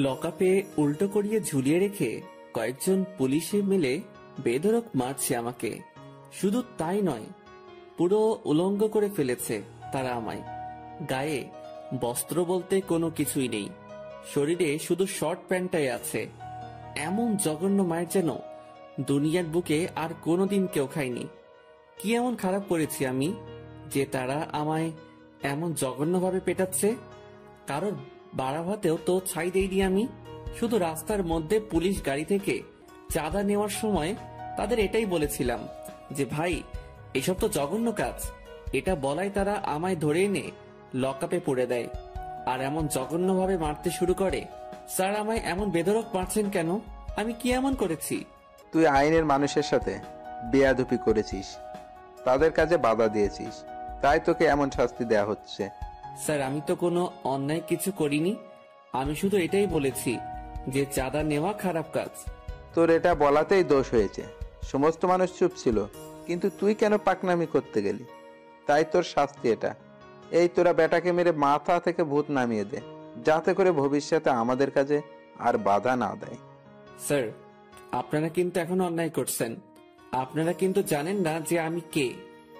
লকআপে উল্টো করিয়ে ঝুলিয়ে রেখে কয়েকজন পুলিশে মিলে বেধড়ক মারছে আমাকে। শুধু তাই নয়, পুরো উলঙ্গ করে ফেলেছে তারা আমায়। গায়ে বস্ত্র বলতে কোনো কিছুই নেই, শরীরে শুধু শর্ট প্যান্টটাই আছে। এমন জঘন্য মায়ের যেন দুনিয়ার বুকে আর কোনোদিন কেউ খায়নি। কি এমন খারাপ করেছি আমি যে তারা আমায় এমন জঘন্যভাবে পেটাচ্ছে? কারোর বাড়া ভাতেও তো ছাই দেইনি আমি। শুধু রাস্তার মধ্যে পুলিশ গাড়ি থেকে চাঁদা নেওয়ার সময় তাদের এটাই বলেছিলাম যে ভাই, এসব তো জঘন্য কাজ। এটা বলাই তারা আমায় ধরে এনে লকআপে পুরে দেয় আর এমন জঘন্যভাবে মারতে শুরু করে। স্যার, আমায় এমন বেধড়ক মারছেন কেন? আমি কি এমন করেছি? তুই আইনের মানুষের সাথে বেয়াদবি করেছিস, তাদের কাজে বাধা দিয়েছিস, তাই তোকে এমন শাস্তি দেয়া হচ্ছে। স্যার, আমি তো কোনো অন্যায় কিছু করিনি। আমি শুধু এটাই বলেছি যে চাঁদা নেওয়া খারাপ কাজ। তোর এটা বলাতেই দোষ হয়েছে। সমস্ত মানুষ চুপ ছিল, কিন্তু তুই কেন পাকনামি করতে গেলি? তাই তোর শাস্তি এটা। এই তোরা বেটাকে মেরে মাথা থেকে ভূত নামিয়ে দে, যাতে করে ভবিষ্যতে আমাদের কাজে আর বাধা না দেয়। স্যার, আপনারা কিন্তু এখন অন্যায় করছেন। আপনারা কিন্তু জানেন না যে আমি কে।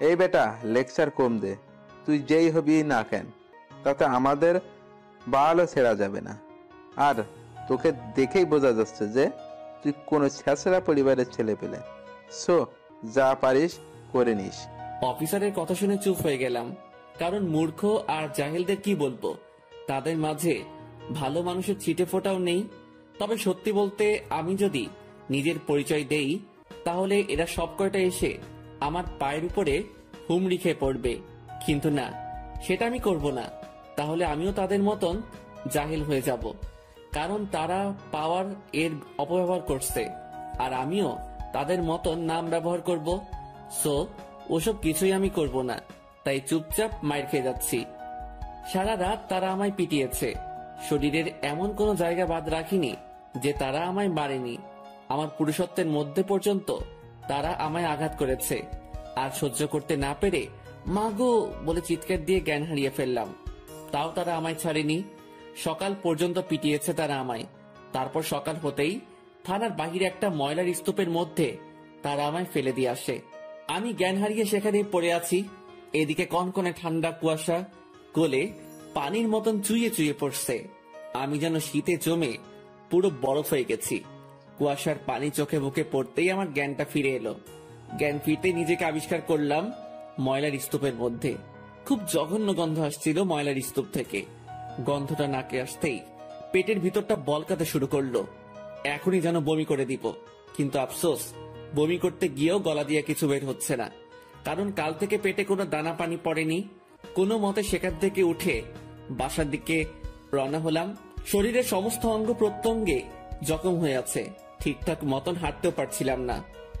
এই বেটা, লেকচার কম দে। তুই যেই হবি না কেন, তাতে আমাদের বালও ছেড়া যাবে না। আর তোকে দেখেই বোঝা যাচ্ছে যে তুই কোনো ছেঁচড়া পরিবারের ছেলে পেলে। সো যা পারিস করে নিস। অফিসারের কথা শুনে চুপ হয়ে গেলাম, কারণ মূর্খ আর জাহেলদের কি বলবো, তাদের মাঝে ভালো মানুষের ছিটে ফোটাও নেই। তবে সত্যি বলতে, আমি যদি নিজের পরিচয় দেই তাহলে এরা সব কয়টা এসে আমার পায়ের উপরে হুমড়ি খেয়ে পড়বে। কিন্তু না, সেটা আমি করব না। তাহলে আমিও তাদের মতন জাহেল হয়ে যাব, কারণ তারা পাওয়ার এর অপব্যবহার করছে আর আমিও তাদের মতন নাম ব্যবহার করব। সো ওসব কিছুই আমি করব না, তাই চুপচাপ মাইর খেয়ে যাচ্ছি। সারা রাত তারা আমায় পিটিয়েছে। শরীরের এমন কোনো জায়গা বাদ রাখিনি যে তারা আমায় মারেনি। আমার পুরুষত্বের মধ্যে পর্যন্ত তারা আমায় আঘাত করেছে। আর সহ্য করতে না পেরে মা গো বলে চিৎকার দিয়ে জ্ঞান হারিয়ে ফেললাম। তাও তারা আমায় ছাড়েনি। সকাল পর্যন্ত পিটিয়েছে তারা আমায়। তারপর সকাল হতেই থানার বাহিরে একটা ময়লার স্তূপের মধ্যে তারা আমায় ফেলে দিয়ে আসে। আমি জ্ঞান হারিয়ে সেখানেই পড়ে আছি। এদিকে কনকনে ঠান্ডা কুয়াশা গলে পানির মতন চুইয়ে চুইয়ে পড়ছে। আমি যেন শীতে জমে পুরো বরফ হয়ে গেছি। কুয়াশার পানি চোখে মুখে পড়তেই আমার জ্ঞানটা ফিরে এলো। জ্ঞান ফিরতে নিজেকে আবিষ্কার করলাম ময়লার স্তূপের মধ্যে। খুব জঘন্য গন্ধ আসছিল ময়লার স্তূপ থেকে। গন্ধটা নাকে আসতেই পেটের ভিতরটা বলকাতে শুরু করলো। এখনই যেন বমি করে দিব, কিন্তু আফসোস, বমি করতে গিয়েও গলা দিয়ে কিছু বের হচ্ছে না, কারণ কাল থেকে পেটে কোনো দানা পানি পড়েনি। কোনো মতে সেখান থেকে উঠে বাসার দিকে রওনা হলাম। শরীরের সমস্ত অঙ্গ প্রত্যঙ্গে জখম হয়ে আছে, ঠিকঠাক মতন হাঁটতেও পারছিলাম না।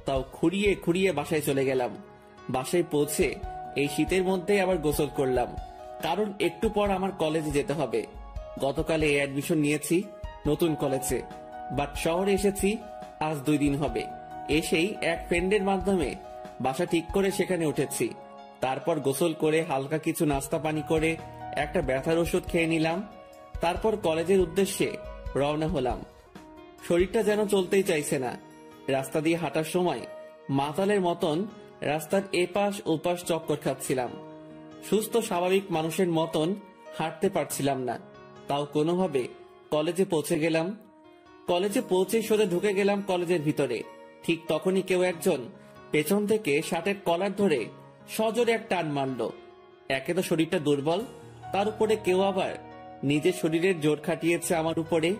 তাও খুঁড়িয়ে খুঁড়িয়ে বাসায় চলে গেলাম। বাসায় পৌঁছে এই শীতের মধ্যে আবার গোসল করলাম, কারণ একটু পর আমার কলেজে যেতে হবে। গতকালে অ্যাডমিশন নিয়েছি নতুন কলেজে, বাট শহরে এসেছি আজ 2 দিন হবে। এসেই এক ফ্রেন্ডের মাধ্যমে বাসা ঠিক করে সেখানে উঠেছি। তারপর গোসল করে হালকা কিছু নাস্তা পানি করে একটা ব্যথার ওষুধ খেয়ে নিলাম। তারপর কলেজের উদ্দেশ্যে রওনা হলাম। শরীরটা যেন চলতেই চাইছে না। রাস্তা দিয়ে হাঁটার সময় মাতালের মতন রাস্তার এপাশ ওপাশ চক্কর খাচ্ছিলাম। সুস্থ স্বাভাবিক মানুষের মতন হাঁটতে পারছিলাম না। তাও কোনোভাবে কলেজে পৌঁছে গেলাম। কলেজে পৌঁছে সোজা ঢুকে গেলাম কলেজের ভিতরে। ঠিক তখনই কেউ একজন পেছন থেকে শার্টের কলার ধরে সজোরে এক টান মারল। একে তো শরীরটা দুর্বল, তার উপরে কেউ আবার নিজের শরীরের জোর খাটিয়েছে আমার উপরে।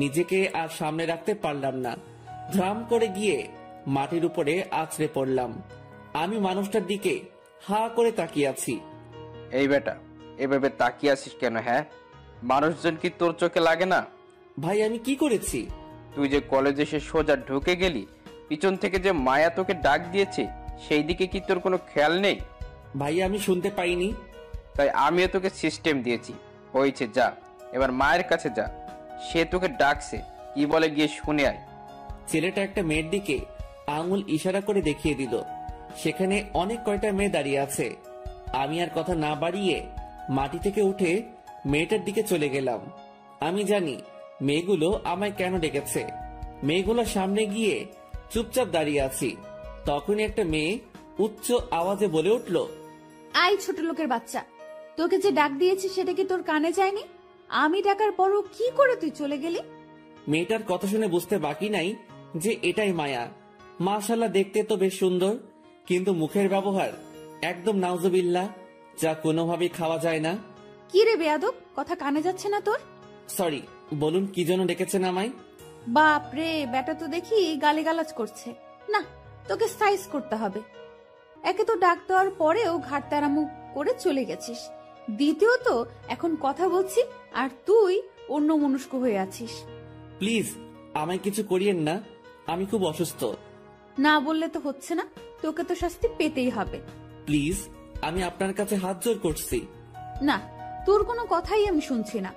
নিজেকে আর সামনে রাখতে পারলাম না। ধ্রাম করে গিয়ে মাটির উপরে আছড়ে পড়লাম। আমি মানুষটার দিকে হা করে তাকিয়ে আছি। এই বেটা, এভাবে তাকিয়ে আছিস কেন? হ্যাঁ, মানুষজন কি তোর চোখে লাগে না? ভাই, আমি কি করেছি? তুই যে কলেজে এসে সোজা ঢুকে গেলি, পিছন থেকে যে মায়া তোকে ডাক দিয়েছে সেই দিকে কি তোর কোনো খেয়াল নেই? ভাই, আমি শুনতে পাইনি। তাই আমিও তোকে সিস্টেম দিয়েছি। হয়েছে, যা এবার মায়ের কাছে যা, সে তোকে ডাকছে, কি বলে গিয়ে শুনে আয়। ছেলেটা একটা মেয়ের দিকে আঙুল ইশারা করে দেখিয়ে দিল। সেখানে অনেক কয়টা মেয়ে দাঁড়িয়ে আছে। আমি আর কথা না বাড়িয়ে মাটি থেকে উঠে মেয়েটার দিকে চলে গেলাম। আমি জানি মেয়েগুলো আমায় কেন ডেকেছে। মেয়েগুলোর সামনে গিয়ে চুপচাপ দাঁড়িয়ে আছি। তখনই একটা মেয়ে উচ্চ আওয়াজে বলে উঠল, আই ছোট লোকের বাচ্চা, তোকে যে ডাক দিয়েছি সেটা কি তোর কানে যায়নি? আমি ডাকার পরও কি করে তুই চলে গেলি? মেয়েটার কথা শুনে বুঝতে বাকি নাই যে এটাই মায়া। মাশাআল্লাহ, দেখতে তো বেশ সুন্দর, কিন্তু মুখের ব্যবহার একদম নাউজুবিল্লাহ, যা কোনোভাবেই খাওয়া যায় না। কি রে বেয়াদব, কথা কানে যাচ্ছে না তোর? সরি, বলুন কি জন্য ডেকেছেন আমায়? বাপ রে, বেটা তো দেখি গালিগালাজ করছে। না, তোকে সাইজ করতে হবে। একে তো ডাক দেওয়ার পরেও ঘাট তারামু করে চলে গেছিস, দ্বিতীয়ত এখন কথা বলছি আর তুই অন্য মনস্ক হয়ে আছিস। প্লিজ আমায় কিছু করিয়েন না, আমি খুব অসুস্থ। না বললে তো হচ্ছে না, তোকে তো শাস্তি পেতেই হবে। প্লিজ, আমি আপনার কাছে হাত জোর করছি। না, তোর কোনো কথাই আমি শুনছি না।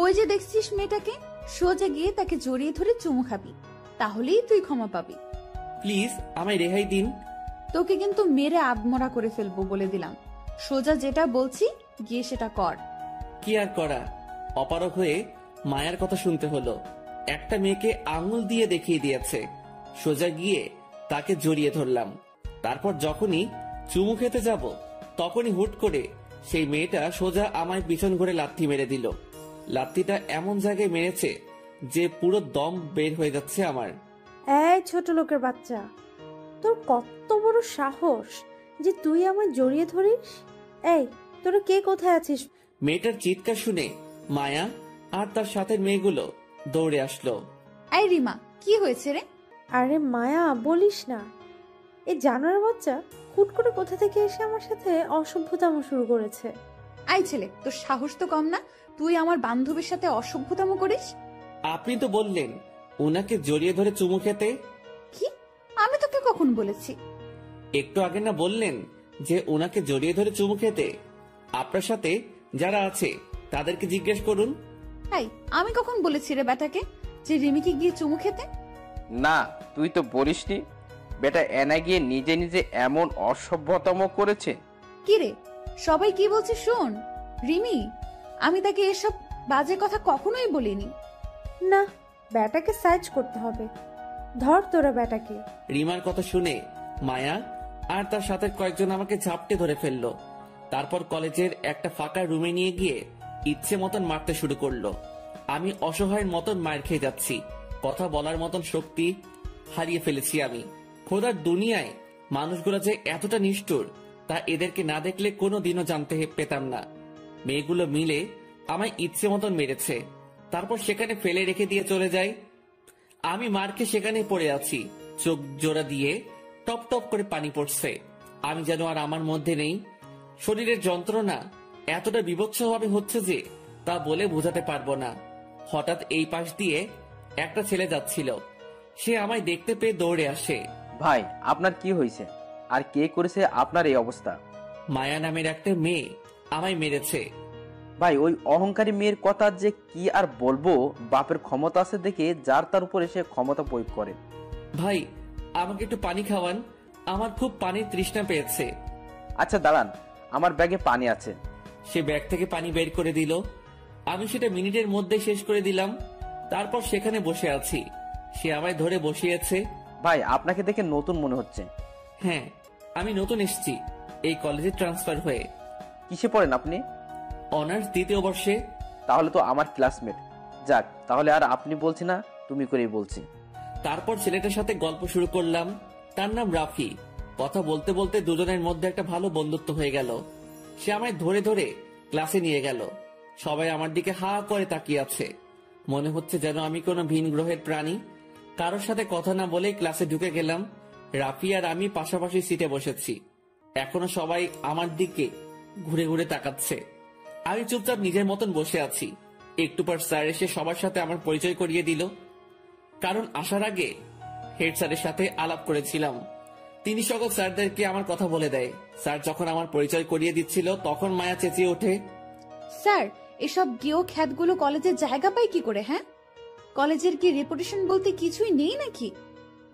ওই যে দেখছিস মেয়েটাকে, সোজা গিয়ে তাকে জড়িয়ে ধরে চুমু খাবি, তাহলেই তুই ক্ষমা পাবি। প্লিজ আমায় রেহাই দিন। তোকে কিন্তু মেরে আবমরা করে ফেলবো বলে দিলাম। সোজা যেটা বলছি গিয়ে সেটা কর। কি আর করা, অপারগ হয়ে মায়ার কথা শুনতে হলো। একটা মেয়েকে আঙুল দিয়ে দেখিয়ে দিয়েছে, সোজা গিয়ে তাকে জড়িয়ে ধরলাম। তারপর যখনই চুমু খেতে যাব, তখনই হুট করে সেই মেয়েটা সোজা আমায় পিছন ঘুরে লাথি মেরে দিল। লাথিটা এমন জায়গায় মেরেছে যে পুরো দম বের হয়ে যাচ্ছে আমার। এই ছোট লোকের বাচ্চা, তোর কত বড় সাহস যে তুই আমায় জড়িয়ে ধরিস? এই, তোরা কে কোথায় আছিস? মেয়েটার চিৎকার শুনে মায়া আর তার সাথে মেয়েগুলো দৌড়ে আসলো। এই রিমা, কি হয়েছে রে? আরে মায়া, বলিস না, এই জানোয়ার বাচ্চা হুট করে কোথা থেকে এসে আমার সাথে অসভ্যতাম শুরু করেছে। আই ছেলে, তোর সাহস তো কম না, তুই আমার বান্ধবীর সাথে অসভ্যতাম করিস। আপনি তো বললেন ওনাকে জড়িয়ে ধরে চুমু খেতে। কি? আমি তোকে কখন বলেছি? একটু আগে না বললেন যে ওনাকে জড়িয়ে ধরে চুমু খেতে? আপনার সাথে যারা আছে তাদেরকে জিজ্ঞেস করুন। এই, আমি কখন বলেছি রে বেটাকে যে রিমিকে গিয়ে চুমু খেতে? না, তুই তো বলিসনি। বেটা এনা গিয়ে নিজে নিজে এমন অসভ্যতম করেছে। কি রে, সবাই কি বলছে শোন। রিমি, আমি তাকে এসব বাজে কথা কখনোই বলিনি। না, ব্যাটাকে সাইজ করতে হবে। ধর তোরা ব্যাটাকে। রিমার কথা শুনে মায়া আর তার সাথে কয়েকজন আমাকে ঝাপটে ধরে ফেললো। তারপর কলেজের একটা ফাঁকা রুমে নিয়ে গিয়ে ইচ্ছে মতন মারতে শুরু করলো। আমি অসহায়ের মতন মার খেয়ে যাচ্ছি, কথা বলার মতন শক্তি হারিয়ে ফেলেছি আমি। খোদার দুনিয়ায় মানুষগুলো যে এতটা নিষ্ঠুর তা এদেরকে না দেখলে কোনো দিনও জানতে পেতাম না। মেয়েগুলো মিলে আমায় ইচ্ছে মতন মেরেছে, তারপর সেখানে ফেলে রেখে দিয়ে চলে যায়। আমি মার খেয়ে সেখানে পড়ে আছি, চোখ জোড়া দিয়ে টপ টপ করে পানি পড়ছে। আমি যেন আর আমার মধ্যে নেই। শরীরের যন্ত্রণা এতটা বিভৎসভাবে হচ্ছে যে তা বলে বোঝাতে পারবো না। হঠাৎ এই পাশ দিয়ে একটা ছেলে যাচ্ছিল, সে আমায় দেখতে পেয়ে দৌড়ে আসে। ভাই, আপনার কি হয়েছে? আর কে করেছে আপনার এই অবস্থা? মায়া নামের একটা মেয়ে আমায় মেরেছে। ভাই, ওই অহংকারী মেয়ের কথা যে কি আর বলবো। বাপের ক্ষমতা আছে দেখে যার তার উপরে সে ক্ষমতা প্রয়োগ করে। ভাই, আমাকে একটু পানি খাওয়ান, আমার খুব পানির তৃষ্ণা পেয়েছে। আচ্ছা দাঁড়ান, আমার ব্যাগে পানি আছে। সে ব্যাগ থেকে পানি বের করে দিল। আমি সেটা মিনিটের মধ্যে শেষ করে দিলাম। তারপর সেখানে বসে আছি, সে আমায় ধরে বসিয়েছে। ভাই, আপনাকে দেখে নতুন মনে হচ্ছে। হ্যাঁ, আমি নতুন এসেছি এই কলেজে ট্রান্সফার হয়ে। কিসে পড়েন আপনি? অনার্স দ্বিতীয় বর্ষে। তাহলে তো আমার ক্লাসমেট। যাক, তাহলে আর আপনি বলছি না, তুমি করেই বলছি। তারপর ছেলেটার সাথে গল্প শুরু করলাম। তার নাম রাফি। কথা বলতে বলতে দুজনের মধ্যে একটা ভালো বন্ধুত্ব হয়ে গেল। সে আমায় ধরে ধরে ক্লাসে নিয়ে গেল। সবাই আমার দিকে হা করে তাকিয়ে আছে, মনে হচ্ছে যেন আমি কোনো ভিন গ্রহের প্রাণী। কারোর সাথে কথা না বলে ক্লাসে ঢুকে গেলাম। রাফি আর আমি পাশাপাশি সিটে বসেছি। এখনো সবাই আমার দিকে ঘুরে ঘুরে তাকাচ্ছে। আমি চুপচাপ নিজের মতন বসে আছি। একটু পর স্যার এসে সবার সাথে আমার পরিচয় করিয়ে দিল। কারণ আসার আগে হেড স্যারের সাথে আলাপ করেছিলাম। তিনি সকল স্যারদেরকে আমার কথা বলে দেয়। স্যার যখন আমার পরিচয় করিয়ে দিচ্ছিল তখন মায়া চেঁচিয়ে ওঠে, স্যার, এসব গেও খ্যাতগুলো কলেজের জায়গা পায় কি করে? হ্যাঁ, কলেজের কি রেপুটেশন বলতে কিছুই নেই নাকি?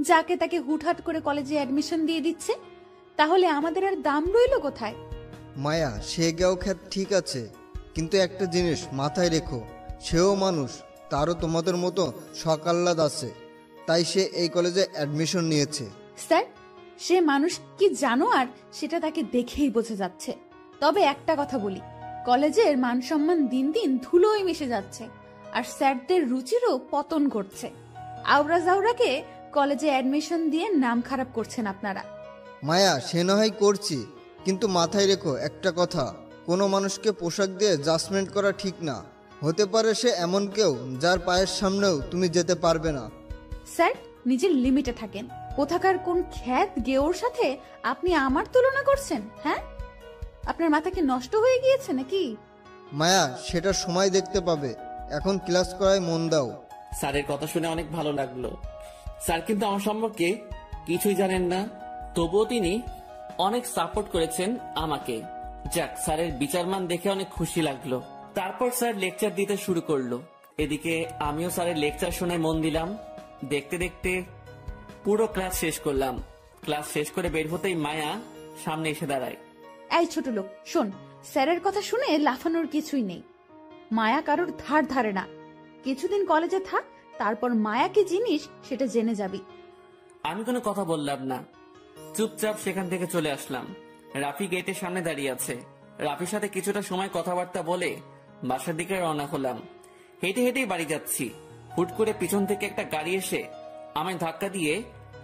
যাকে তাকে হুটহাট করে কলেজে অ্যাডমিশন দিয়ে দিচ্ছে, তাহলে আমাদের আর দাম রইল কোথায়? মায়া, সে গেও খ্যাত ঠিক আছে, কিন্তু একটা জিনিস মাথায় রেখো, সেও মানুষ, তারও তোমাদের মতো শখ আহ্লাদ আছে, তাই সে এই কলেজে অ্যাডমিশন নিয়েছে। স্যার, সে মানুষ কি জানো, আর সেটা তাকে দেখেই বোঝা যাচ্ছে। তবে একটা কথা বলি, কলেজের মান সম্মান দিন দিন ধুলোয় মিশে যাচ্ছে, আর স্যারদের রুচিরও পতন ঘটছে। আওরা জাওরাকে কলেজে অ্যাডমিশন দিয়ে নাম খারাপ করছেন আপনারা। মায়া, সে না হয় করছি, কিন্তু মাথায় রেখো একটা কথা, কোনো মানুষকে পোশাক দিয়ে জাজমেন্ট করা ঠিক না। হতে পারে সে এমন কেউ যার পায়ের সামনেও তুমি যেতে পারবে না। স্যার, নিজের লিমিটে থাকেন। কোথাকার কোন খ্যাত গেওর সাথে আপনি আমার তুলনা করছেন? হ্যাঁ, আপনার মাথা কি নষ্ট হয়ে গিয়েছে নাকি? মায়া, সেটা সময় দেখতে পাবে, এখন ক্লাস করায় মন দাও। স্যারের কথা শুনে অনেক ভালো লাগলো। স্যার কিন্তু আমার সম্পর্কে কিছুই জানেন না, তবুও তিনি অনেক সাপোর্ট করেছেন আমাকে। যাক, স্যারের বিচারমান দেখে অনেক খুশি লাগলো। তারপর স্যার লেকচার দিতে শুরু করলো। এদিকে আমিও স্যারের লেকচার শুনে মন দিলাম। দেখতে দেখতে পুরো ক্লাস শেষ করলাম। ক্লাস শেষ করে বের হতেই মায়া সামনে এসে দাঁড়ায়। এই ছোট লোক, শোন, স্যারের কথা শুনে লাফানোর কিছুই নেই। মায়া কারোর ধার ধারে না। কিছুদিন কলেজে থাক, তারপর মায়া কি জিনিস সেটা জেনে যাবি। আমি কোনো কথা বললাম না, চুপচাপ সেখান থেকে চলে আসলাম। রাফি গেটের সামনে দাঁড়িয়ে আছে। রাফির সাথে কিছুটা সময় কথাবার্তা বলে বাসার দিকে রওনা হলাম। হেঁটে হেঁটেই বাড়ি যাচ্ছি, হুট করে পিছন থেকে একটা গাড়ি এসে আমায় ধাক্কা দিয়ে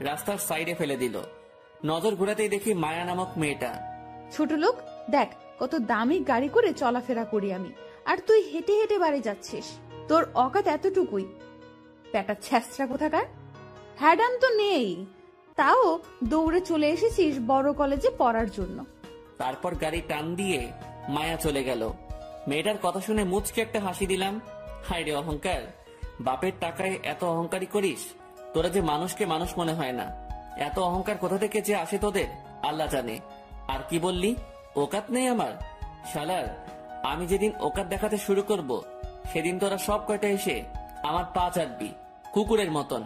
রাস্তার সাইডে ফেলে দিল। নজর ঘোরাতেই দেখি মায়া নামক মেয়েটা। ছোট লোক, দেখ কত দামি গাড়ি করে চলাফেরা করি আমি, আর তুই হেঁটে হেঁটে বাড়ি যাচ্ছিস। তোর অকাত এতটুকুই? পেটা ছ্যাঁচড়া কোথাকার। হ্যাডান তো নেই, তাও দৌড়ে চলে এসেছিস বড় কলেজে পড়ার জন্য। তারপর গাড়ি টান দিয়ে মায়া চলে গেল। মেয়েটার কথা শুনে মুচকে একটা হাসি দিলাম। হায় রে অহংকার, বাপের টাকায় এত অহংকারী করিস, তোরা যে মানুষকে মানুষ মনে হয় না। এত অহংকার কোথা থেকে যে আসে তোদের আল্লাহ জানে। আর কি বললি, ওকাত নেই আমার? শালার, আমি যেদিন ওকাত দেখাতে শুরু করব সেদিন তোরা সব কয়টা এসে আমার পা চাটবি কুকুরের মতন।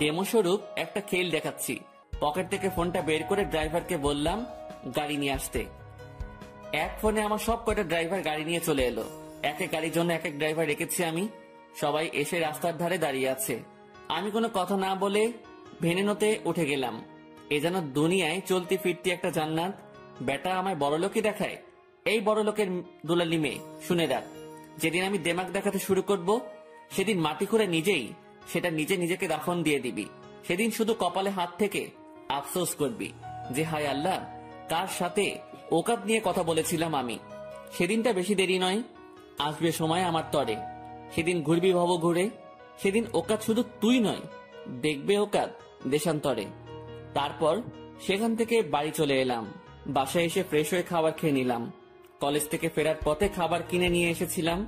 ডেমো স্বরূপ একটা খেল দেখাচ্ছি। পকেট থেকে ফোনটা বের করে ড্রাইভারকে বললাম গাড়ি নিয়ে আসতে। এক ফোনে আমার সব কয়টা ড্রাইভার গাড়ি নিয়ে চলে এলো। এক এক গাড়ির জন্য এক এক ড্রাইভার রেখেছি আমি। সবাই এসে রাস্তার ধারে দাঁড়িয়ে আছে। আমি কোনো কথা না বলে ভেনেনোতে উঠে গেলাম। এ যেন দুনিয়ায় চলতি ফিরতি একটা জান্নাত। বেটা আমায় বড়লোকই দেখায়। এই বড়লোকের দুলালি মেয়ে, শুনে রাখ, যেদিন আমি দেমাগ দেখাতে শুরু করব সেদিন মাটি খুঁড়ে নিজেই সেটা নিজে নিজেকে দাফন দিয়ে দিবি। সেদিন শুধু কপালে হাত থেকে আফসোস করবি যে হায় আল্লাহ, কার সাথে ওকাত নিয়ে কথা বলেছিলাম আমি। সেদিনটা বেশি দেরি নয়, আসবে সময় আমার তরে। সেদিন ঘুরবি ভব ঘুরে। সেদিন ওকাত শুধু তুই নয়, দেখবে ওকাত দেশান্তরে। তারপর সেখান থেকে বাড়ি চলে এলাম। বাসায় এসে ফ্রেশ হয়ে খাবার খেয়ে নিলাম। কলেজ থেকে ফেরার পথে খাবার কিনে নিয়ে এসেছিলাম।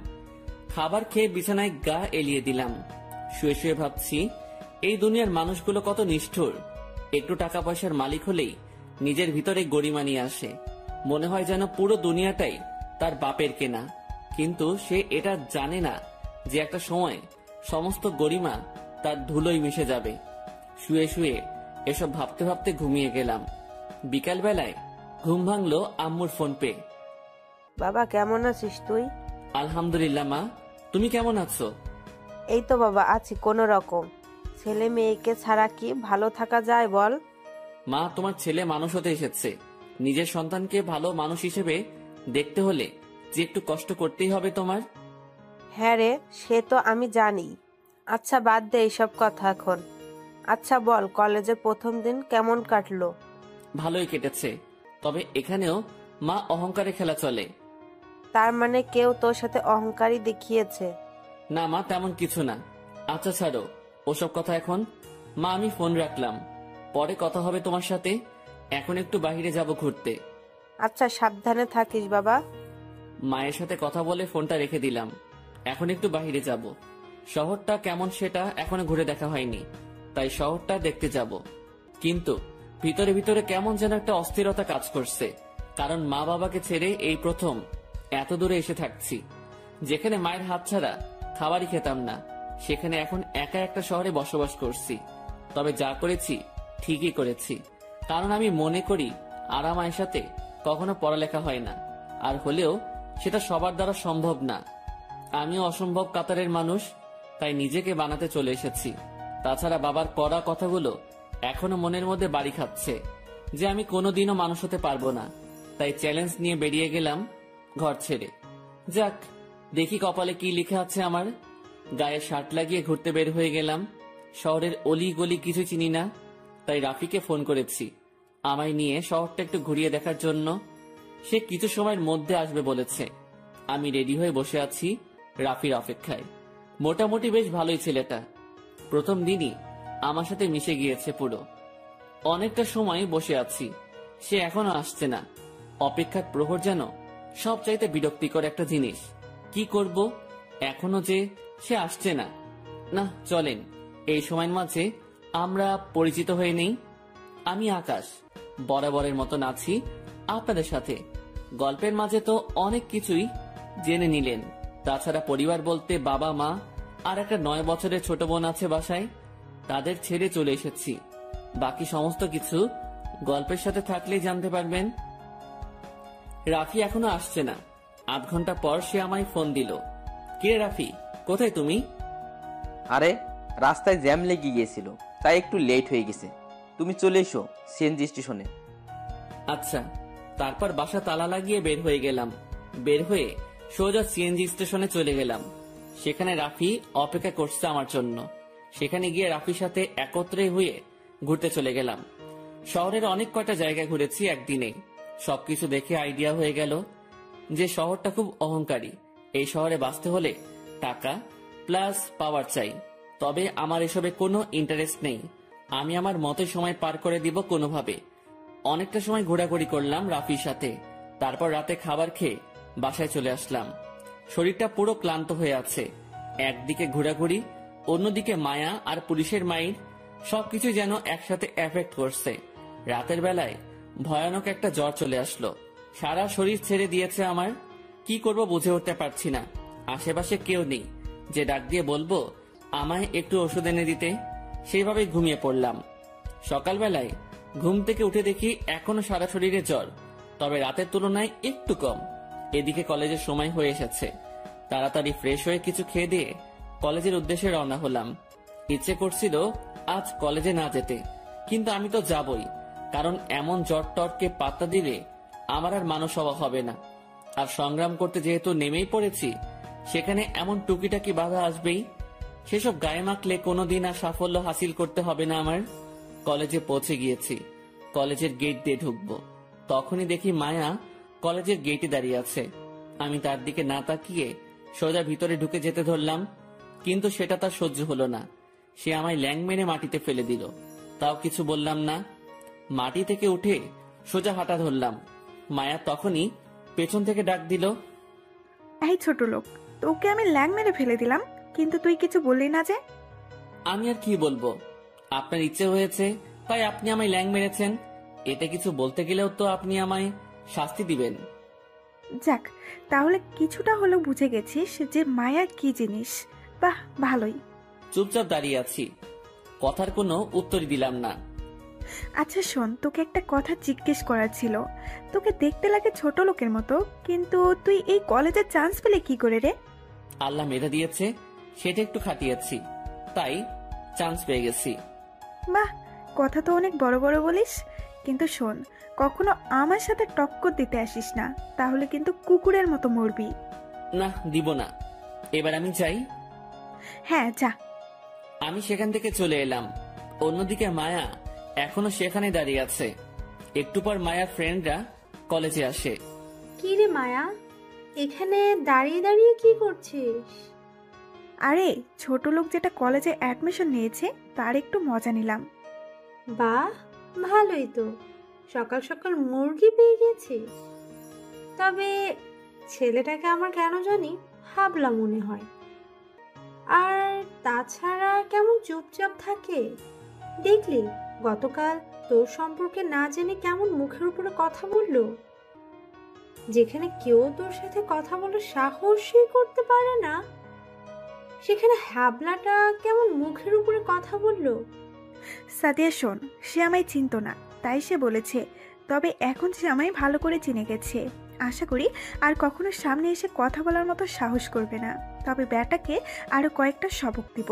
খাবার খেয়ে বিছানায় গা এলিয়ে দিলাম। শুয়ে শুয়ে ভাবছি এই দুনিয়ার মানুষগুলো কত নিষ্ঠুর। একটু টাকা পয়সার মালিক হলেই নিজের ভিতরে গরিমা নিয়ে আসে। মনে হয় যেন পুরো দুনিয়াটাই তার বাপের কেনা, কিন্তু সে এটা জানে না যে একটা সময় সমস্ত গরিমা তার ধুলোয় মিশে যাবে। শুয়ে শুয়ে এসব ভাবতে ভাবতে ঘুমিয়ে গেলাম। বিকাল বেলায় ঘুম ভাঙলো আম্মুর ফোন পেয়ে। বাবা, কেমন আছিস তুই? আলহামদুলিল্লাহ মা, তুমি কেমন আছো? এই তো বাবা, আছি কোনো রকম। ছেলে মেয়েকে ছাড়া কি ভালো থাকা যায় বল? মা, তোমার ছেলে মানুষ হতে এসেছে। নিজের সন্তানকে ভালো মানুষ হিসেবে দেখতে হলে যে একটু কষ্ট করতেই হবে তোমার। হ্যাঁ রে, সে তো আমি জানি। আচ্ছা, বাদ দে এইসব কথা এখন। আচ্ছা বল, কলেজের প্রথম দিন কেমন কাটলো? ভালোই কেটেছে, তবে এখানেও মা অহংকারে খেলা চলে। তার মানে কেউ তোর সাথে অহংকারী দেখিয়েছে? না মা, তেমন কিছু না। আচ্ছা ছাড়ো ওসব কথা এখন। মা, আমি ফোন রাখলাম, পরে কথা হবে তোমার সাথে। এখন একটু বাইরে যাব ঘুরতে। আচ্ছা, সাবধানে থাকিস বাবা। মায়ের সাথে কথা বলে ফোনটা রেখে দিলাম। এখন একটু বাইরে যাব। শহরটা কেমন সেটা এখনো ঘুরে দেখা হয়নি, তাই শহরটা দেখতে যাব। কিন্তু ভিতরে ভিতরে কেমন যেন একটা অস্থিরতা কাজ করছে, কারণ মা বাবাকে ছেড়ে এই প্রথম এত দূরে এসে থাকছি। যেখানে মায়ের হাত ছাড়া খাবারই খেতাম না, সেখানে এখন একা একটা শহরে বসবাস করছি। তবে যা করেছি ঠিকই করেছি, কারণ আমি মনে করি আরাম আয়েশাতে কখনো পড়ালেখা হয় না, আর হলেও সেটা সবার দ্বারা সম্ভব না। আমিও অসম্ভব কাতারের মানুষ, তাই নিজেকে বানাতে চলে এসেছি। তাছাড়া বাবার কড়া কথাগুলো এখনো মনের মধ্যে বাড়ি খাচ্ছে যে আমি কোনোদিনও মানুষ হতে পারবো না। তাই চ্যালেঞ্জ নিয়ে বেরিয়ে গেলাম ঘর ছেড়ে। যাক, দেখি কপালে কি লিখে আছে আমার। গায়ে শার্ট লাগিয়ে ঘুরতে বের হয়ে গেলাম। শহরের অলি গলি কিছু চিনি না, তাই রাফিকে ফোন করেছি আমায় নিয়ে শহরটা একটু ঘুরিয়ে দেখার জন্য। সে কিছু সময়ের মধ্যে আসবে বলেছে। আমি রেডি হয়ে বসে আছি রাফির অপেক্ষায়। মোটামুটি বেশ ভালোই ছেলেটা। প্রথম দিনই আমার সাথে মিশে গিয়েছে পুরো। অনেকটা সময় বসে আছি, সে এখনো আসছে না। অপেক্ষার প্রহর যেন সব চাইতে বিরক্তিকর একটা জিনিস। কি করব এখনো যে সে আসছে না। না চলেন এই সময়ের মাঝে আমরা পরিচিত হয়ে নেই। আমি আকাশ, বরাবরের মতন আছি আপনাদের সাথে। গল্পের মাঝে তো অনেক কিছুই জেনে নিলেন। তাছাড়া পরিবার বলতে বাবা মা আর একটা 9 বছরের ছোট বোন আছে বাসায়, তাদের ছেড়ে চলে এসেছি। বাকি সমস্ত কিছু গল্পের সাথে থাকলেই জানতে পারবেন। রাফি এখনো আসছে না। আধ ঘন্টা পর সে আমায় ফোন দিল। কে রাফি, কোথায় তুমি? আরে রাস্তায় জ্যাম লেগে গিয়েছিল, তাই একটু লেট হয়ে গেছে। তুমি চলে এসো সিএনজি স্টেশনে। আচ্ছা। তারপর বাসা তালা লাগিয়ে বের হয়ে গেলাম। বের হয়ে সোজা সিএনজি স্টেশনে চলে গেলাম। সেখানে রাফি অপেক্ষা করছে আমার জন্য। সেখানে গিয়ে রাফির সাথে একত্রে হয়ে ঘুরতে চলে গেলাম। শহরের অনেক কয়টা জায়গা ঘুরেছি একদিনে। সবকিছু দেখে আইডিয়া হয়ে গেল যে শহরটা খুব অহংকারী। এই শহরে বাঁচতে হলে টাকা প্লাস পাওয়ার চাই। তবে আমার এসবে কোনো ইন্টারেস্ট নেই। আমি আমার মতো সময় পার করে দিব কোনোভাবে। অনেকটা সময় ঘোরাঘুরি করলাম রাফির সাথে। তারপর রাতে খাবার খেয়ে বাসায় চলে আসলাম। শরীরটা পুরো ক্লান্ত হয়ে আছে। একদিকে ঘোরাঘুরি, অন্যদিকে মায়া আর পুলিশের মাইর, সবকিছু যেন একসাথে এফেক্ট করছে। রাতের বেলায় ভয়ানক একটা জ্বর চলে আসলো। সারা শরীর ছেড়ে দিয়েছে আমার। কি করব বুঝে উঠতে পারছি না। আশেপাশে কেউ নেই যে ডাক দিয়ে বলবো আমায় একটু ওষুধ এনে দিতে। সেইভাবে ঘুমিয়ে পড়লাম। সকালবেলায় ঘুম থেকে উঠে দেখি এখনো সারা শরীরে জ্বর, তবে রাতের তুলনায় একটু কম। এদিকে কলেজের সময় হয়ে এসেছে। তাড়াতাড়ি ফ্রেশ হয়ে কিছু খেয়ে দিয়ে কলেজের উদ্দেশ্যে রওনা হলাম। ইচ্ছে করছিল আজ কলেজে না যেতে, কিন্তু আমি তো যাবই, কারণ এমন জ্বর টরকে পাত্তা দিলে আমার আর মানুষ হওয়া হবে না। আর সংগ্রাম করতে যেহেতু নেমেই পড়েছি, সেখানে এমন টুকিটাকি বাধা আসবেই। সেসব গায়ে মাখলে কোনোদিন আর সাফল্য হাসিল করতে হবে না আমার। কলেজে পৌঁছে গিয়েছি। কলেজের গেট দিয়ে ঢুকবো, তখনই দেখি মায়া কলেজের গেটে দাঁড়িয়ে আছে। আমি তার দিকে না তাকিয়ে সোজা ভিতরে ঢুকে যেতে ধরলাম, কিন্তু সেটা তার সহ্য হলো না। সে আমায় ল্যাং মেরে মাটিতে ফেলে দিল। তাও কিছু বললাম না। মাটি থেকে উঠে সোজা হাঁটা ধরলাম। মায়া তখনই পেছন থেকে ডাক দিল, এই ছোট লোক, তোকে আমি ল্যাং মেরে ফেলে দিলাম, কিন্তু তুই কিছু বললি না যে? আমি আর কি বলবো, আপনার ইচ্ছে হয়েছে তাই আপনি আমায় ল্যাং মেরেছেন। এতে কিছু বলতে গেলেও তো আপনি আমায় শাস্তি দিবেন। যাক, তাহলে কিছুটা হলেও বুঝে গেছিস যে মায়া কি জিনিস। বাহ, ভালোই। চুপচাপ দাঁড়িয়ে আছি, কথার কোনো উত্তরই দিলাম না। আচ্ছা শোন, তোকে একটা কথা জিজ্ঞেস করার ছিল। তোকে দেখতে লাগে ছোট লোকের মতো, কিন্তু তুই এই কলেজে চান্স পেলে কি করে রে? আল্লাহ মেধা দিয়েছে, সেটা একটু খাটিয়েছি, তাই চান্স পেয়ে গেছি। বাহ, কথা তো অনেক বড় বড় বলিস। কিন্তু শোন, কখনো আমার সাথে টক্কর দিতে আসিস না, তাহলে কিন্তু কুকুরের মতো মরবি। না, দিব না। এবার আমি যাই। হ্যাঁ, যা। আমি সেখান থেকে চলে এলাম। অন্যদিকে মায়া এখনো সেখানে দাঁড়িয়ে আছে। একটু পর মায়ার ফ্রেন্ডরা কলেজে আসে। কি রে মায়া, এখানে দাঁড়িয়ে দাঁড়িয়ে কি করছিস? আরে ছোট লোক যেটা কলেজে অ্যাডমিশন নিয়েছে তার একটু মজা নিলাম। বাহ, ভালোই তো। সকাল সকাল মুরগি পেয়ে গেছিস। তবে ছেলেটাকে আমার কেন জানি হাবলা মনে হয়। আর তাছাড়া কেমন চুপচাপ থাকে। দেখলি গতকাল তোর সম্পর্কে না জেনে কেমন মুখের উপরে কথা বললো। যেখানে কেউ তোর সাথে কথা বলার সাহসই করতে পারে না, সেখানে হাবলাটা কেমন মুখের উপরে কথা বললো। সাদিয়া শোন, সে আমায় চিনত না, তাই সে বলেছে। তবে এখন সে আমায় ভালো করে চিনে গেছে। আশা করি আর কখনো সামনে এসে কথা বলার মতো সাহস করবে না। তবে ব্যাটাকে আরো কয়েকটা সবক দিব।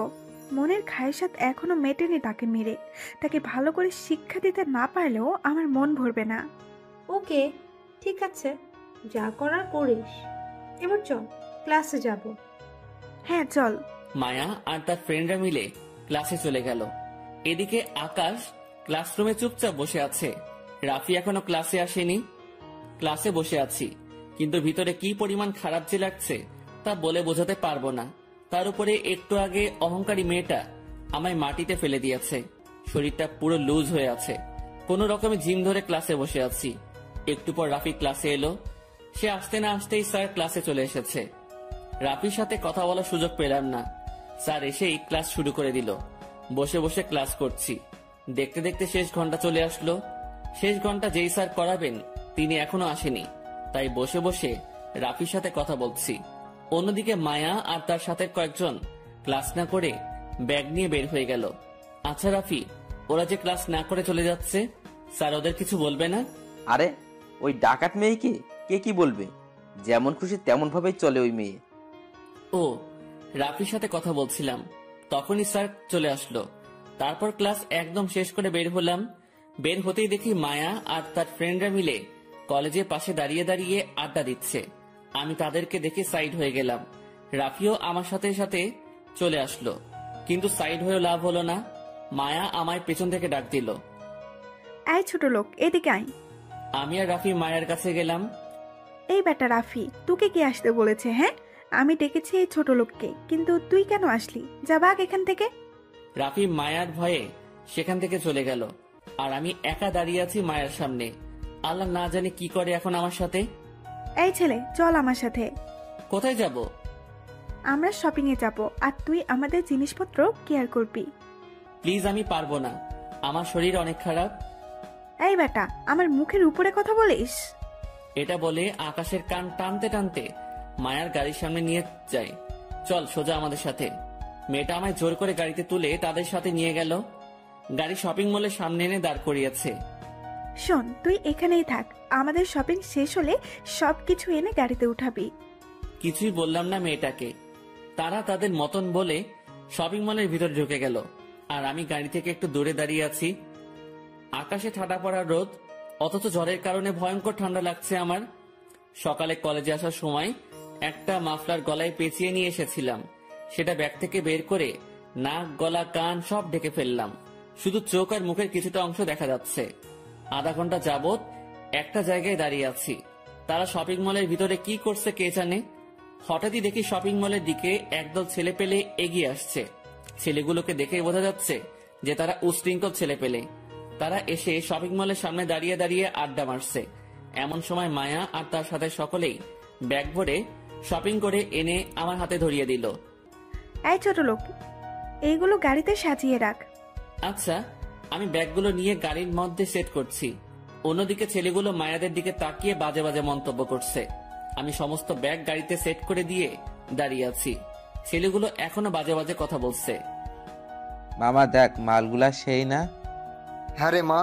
মনের খায়সাত এখনো মেটেনি তাকে মেরে। তাকে ভালো করে শিক্ষা দিতে না পারলেও আমার মন ভরবে না। ওকে, ঠিক আছে, যা করার করিস। এবার চল, ক্লাসে যাব। হ্যাঁ চল। মায়া আর তার ফ্রেন্ডরা মিলে ক্লাসে চলে গেল। এদিকে আকাশ ক্লাসরুমে চুপচাপ বসে আছে। রাফি এখনো ক্লাসে আসেনি। ক্লাসে বসে আছি, কিন্তু ভিতরে কি পরিমাণ খারাপ যে লাগছে তা বলে বোঝাতে পারবো না। তার উপরে একটু আগে অহংকারী মেয়েটা আমায় মাটিতে ফেলে দিয়েছে। শরীরটা পুরো লুজ হয়ে আছে। কোনো রকমে জিম ধরে ক্লাসে বসে আছি। একটু পর রাফি ক্লাসে এলো। সে আসতে না আসতেই স্যার ক্লাসে চলে এসেছে। রাফির সাথে কথা বলার সুযোগ পেলাম না। স্যার এসেই ক্লাস শুরু করে দিল। বসে বসে ক্লাস করছি। দেখতে দেখতে শেষ ঘন্টা চলে আসলো। শেষ ঘন্টা যেই স্যার করাবেন তিনি এখনো আসেনি, তাই বসে বসে রাফির সাথে কথা বলছি। অন্যদিকে মায়া আর তার সাথে কয়েকজন ক্লাস না করে ব্যাগ নিয়ে বের হয়ে গেল। আচ্ছা রাফি, ওরা যে ক্লাস না করে চলে যাচ্ছে, স্যার ওদের কিছু বলবে না? আরে ওই ডাকাত মেয়েকে কে কি বলবে? যেমন খুশি তেমন ভাবেই চলে ওই মেয়ে। ও, রাফির সাথে কথা বলছিলাম, তখনই স্যার চলে আসলো। তারপর ক্লাস একদম শেষ করে বের হলাম। বের হতেই দেখি মায়া আর তার ফ্রেন্ডরা মিলে কলেজের পাশে দাঁড়িয়ে দাঁড়িয়ে আড্ডা দিচ্ছে। আমি তাদেরকে দেখে সাইড হয়ে গেলাম। রাফিও আমার সাথে সাথে চলে আসলো, কিন্তু সাইড হয়েও লাভ হলো না। মায়া আমায় পেছন থেকে ডাক দিল, এই ছোট লোক, এদিকে আয়। আমি আর রাফি মায়ের কাছে গেলাম। এই বেটা রাফি, তোকে কে আসতে বলেছে? হ্যাঁ, আমি ডেকেছি এই ছোট লোককে, কিন্তু তুই কেন আসলি? যা ভাগ এখান থেকে। রাফি মায়ার ভয়ে সেখান থেকে চলে গেল, আর আমি একা দাঁড়িয়ে আছি মায়ের সামনে। আল্লাহ না জানি কি করে এখন আমার সাথে। এই ছেলে, চল আমার সাথে। কোথায় যাব? আমরা শপিং এ যাব, আর তুই আমাদের জিনিসপত্র কেয়ার করবি। প্লিজ, আমি পারবো না, আমার শরীর অনেক খারাপ। এই বেটা, আমার মুখের উপরে কথা বলিস? এটা বলে আকাশের কান টানতে টানতে মায়ার গাড়ির সামনে নিয়ে যায়। চল সোজা আমাদের সাথে। মেয়েটা আমায় জোর করে গাড়িতে তুলে তাদের সাথে নিয়ে গেল। গাড়ি শপিং মলের সামনে এনে দাঁড় করিয়েছে। শোন, তুই এখানেই থাক, আমাদের শপিং শেষ হলে সবকিছু এনে গাড়িতে উঠাবি। কিছুই বললাম না মেয়েটাকে। তারা তাদের মতন বলে শপিং মলের ভিতর ঢুকে গেল, আর আমি গাড়ি থেকে একটু দূরে দাঁড়িয়ে আছি। আকাশে ঠাডা পড়া রোদ, অথচ ঝড়ের কারণে ভয়ঙ্কর ঠান্ডা লাগছে আমার। সকালে কলেজে আসার সময় একটা মাফলার গলায় পেঁচিয়ে নিয়ে এসেছিলাম। সেটা ব্যাগ থেকে বের করে নাক, গলা, কান সব ঢেকে ফেললাম। শুধু চোখ আর মুখের কিছুটা অংশ দেখা যাচ্ছে। আধা ঘন্টা যাবত একটা জায়গায় দাঁড়িয়ে আছি। তারা শপিং মলের ভিতরে কি করছে কে জানে। হঠাৎই দেখি শপিং মলের দিকে একদল ছেলে পেলে এগিয়ে আসছে। ছেলেগুলোকে দেখে বোঝা যাচ্ছে যে তারা উশৃঙ্খল ছেলে পেলে। তারা এসে শপিং মলের সামনে দাঁড়িয়ে দাঁড়িয়ে আড্ডা মারছে। এমন সময় মায়া আর তার সাথে সকলেই ব্যাগ ভরে শপিং করে এনে আমার হাতে ধরিয়ে দিল। এই ছোট লোক, এইগুলো গাড়িতে সাজিয়ে রাখ। আচ্ছা, আমি ব্যাগগুলো নিয়ে গাড়ির মধ্যে সেট করছি। অন্যদিকে ছেলেগুলো মায়াদের দিকে তাকিয়ে বাজে বাজে মন্তব্য করছে। আমি সমস্ত ব্যাগ গাড়িতে সেট করে দিয়ে দাঁড়িয়ে আছি। ছেলেগুলো এখনো বাজে বাজে কথা বলছে। মামা দেখ, মালগুলা সেই না? হ্যাঁ রে মা,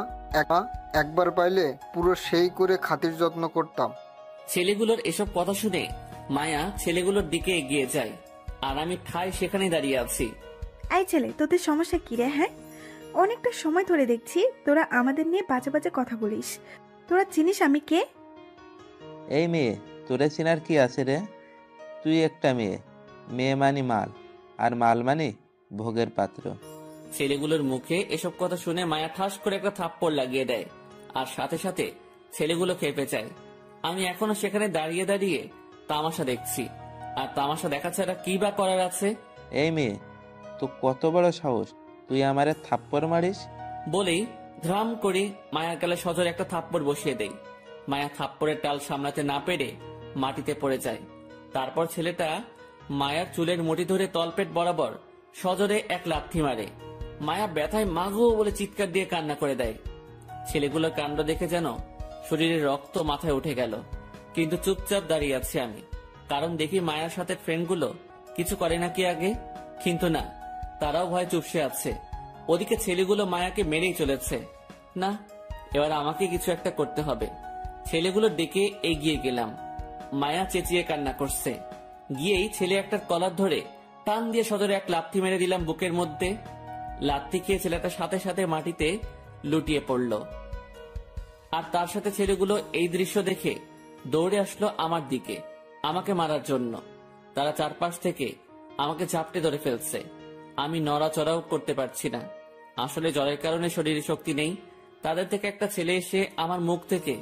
একবার পাইলে পুরো সেই করে খাতির যত্ন করতাম। ছেলেগুলোর এসব কথা শুনে মায়া ছেলেগুলোর দিকে এগিয়ে যায়, আর আমি ঠায় সেখানে দাঁড়িয়ে আছি। এই ছেলে, তোদের সমস্যা কি রে? হ্যাঁ, অনেকটা সময় ধরে দেখছি তোরা আমাদের নিয়ে বাজে বাজে কথা বলিস। তোরা চিনিস আমি কে? এই মেয়ে, তোরে চিনার কি আছে রে? তুই একটা মেয়ে, মেয়ে মানি মাল, আর মাল মানি ভোগের পাত্র। ছেলেগুলোর মুখে এসব কথা শুনে মায়া ঠাস করে একটা থাপ্পড় লাগিয়ে দেয়, আর সাথে সাথে ছেলেগুলো খেপে যায়। আমি এখনো সেখানে দাঁড়িয়ে দাঁড়িয়ে তামাশা দেখছি, আর তামাশা দেখা ছাড়া কি বা করার আছে। এই মেয়ে, তো কত বড় সাহস, তুই আমারে থাপ্পড় মারিস? বলেই ধ্রাম করে মায়ার গালে সজোরে একটা থাপ্পড় বসিয়ে দেই। মায়া থাপ্পড়ের টাল সামলাতে না পেরে মাটিতে পড়ে যায়। তারপর ছেলেটা মায়ার চুলের মুঠি ধরে তলপেট বরাবর সজোরে এক লাথি মারে। মায়া ব্যথায় মাগো বলে চিৎকার দিয়ে কান্না করে দেয়। ছেলেগুলোর কাণ্ড দেখে যেন শরীরের রক্ত মাথায় উঠে গেল, কিন্তু চুপচাপ দাঁড়িয়ে আছি আমি, কারণ দেখি মায়ার সাথে ফ্রেন্ডগুলো কিছু করে নাকি আগে, কিন্তু না, তারাও ভয় চুপসে আছে। ওদিকে ছেলেগুলো মায়াকে মেরেই চলেছে। না, এবার আমাকে কিছু একটা করতে হবে। ছেলেগুলোর দিকে এগিয়ে গেলাম। মায়া চেঁচিয়ে কান্না করছে। গিয়েই ছেলে একটার কলার ধরে টান দিয়ে সজোরে এক লাথি মেরে দিলাম বুকের মধ্যে। লাথি খেয়ে ছেলেটা সাথে সাথে মাটিতে লুটিয়ে পড়ল। আর তার সাথে ছেলেগুলো এই দৃশ্য দেখে দৌড়ে আসলো আমার দিকে আমাকে মারার জন্য। তারা চারপাশ থেকে আমাকে ঝাপটে ধরে ফেলছে। আমি নড়াচড়াও করতে পারছি না। আসলে জ্বরের কারণে শরীরে শক্তি নেই। তাদের থেকে একটা ছেলে এসে আমার মুখ থেকে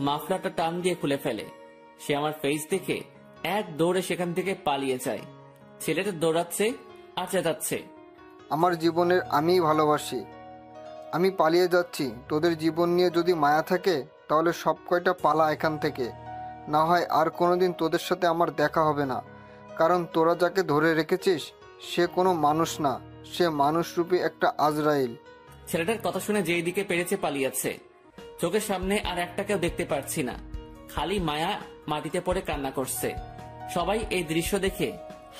মাফলারটা টান দিয়ে খুলে ফেলে। সে আমার ফেস দেখে এক দৌড়ে সেখান থেকে পালিয়ে যায়। ছেলেটা দৌড়াচ্ছে আর চেঁচাচ্ছে, আমার জীবনের আমিই ভালোবাসি, আমি পালিয়ে যাচ্ছি। তোদের জীবন নিয়ে যদি মায়া থাকে তাহলে সব কয়টা পালা এখান থেকে, না হয় আর কোনোদিন তোদের সাথে আমার দেখা হবে না। কারণ তোরা যাকে ধরে রেখেছিস সে কোনো মানুষ না, সে মানুষরূপী একটা আজরাইল। ছেলেটার কথা শুনে যেই দিকে পেরেছে পালিয়েছে। চোখের সামনে আর একটাকেও দেখতে পারছি না, খালি মায়া মাটিতে পড়ে কান্না করছে। সবাই এই দৃশ্য দেখে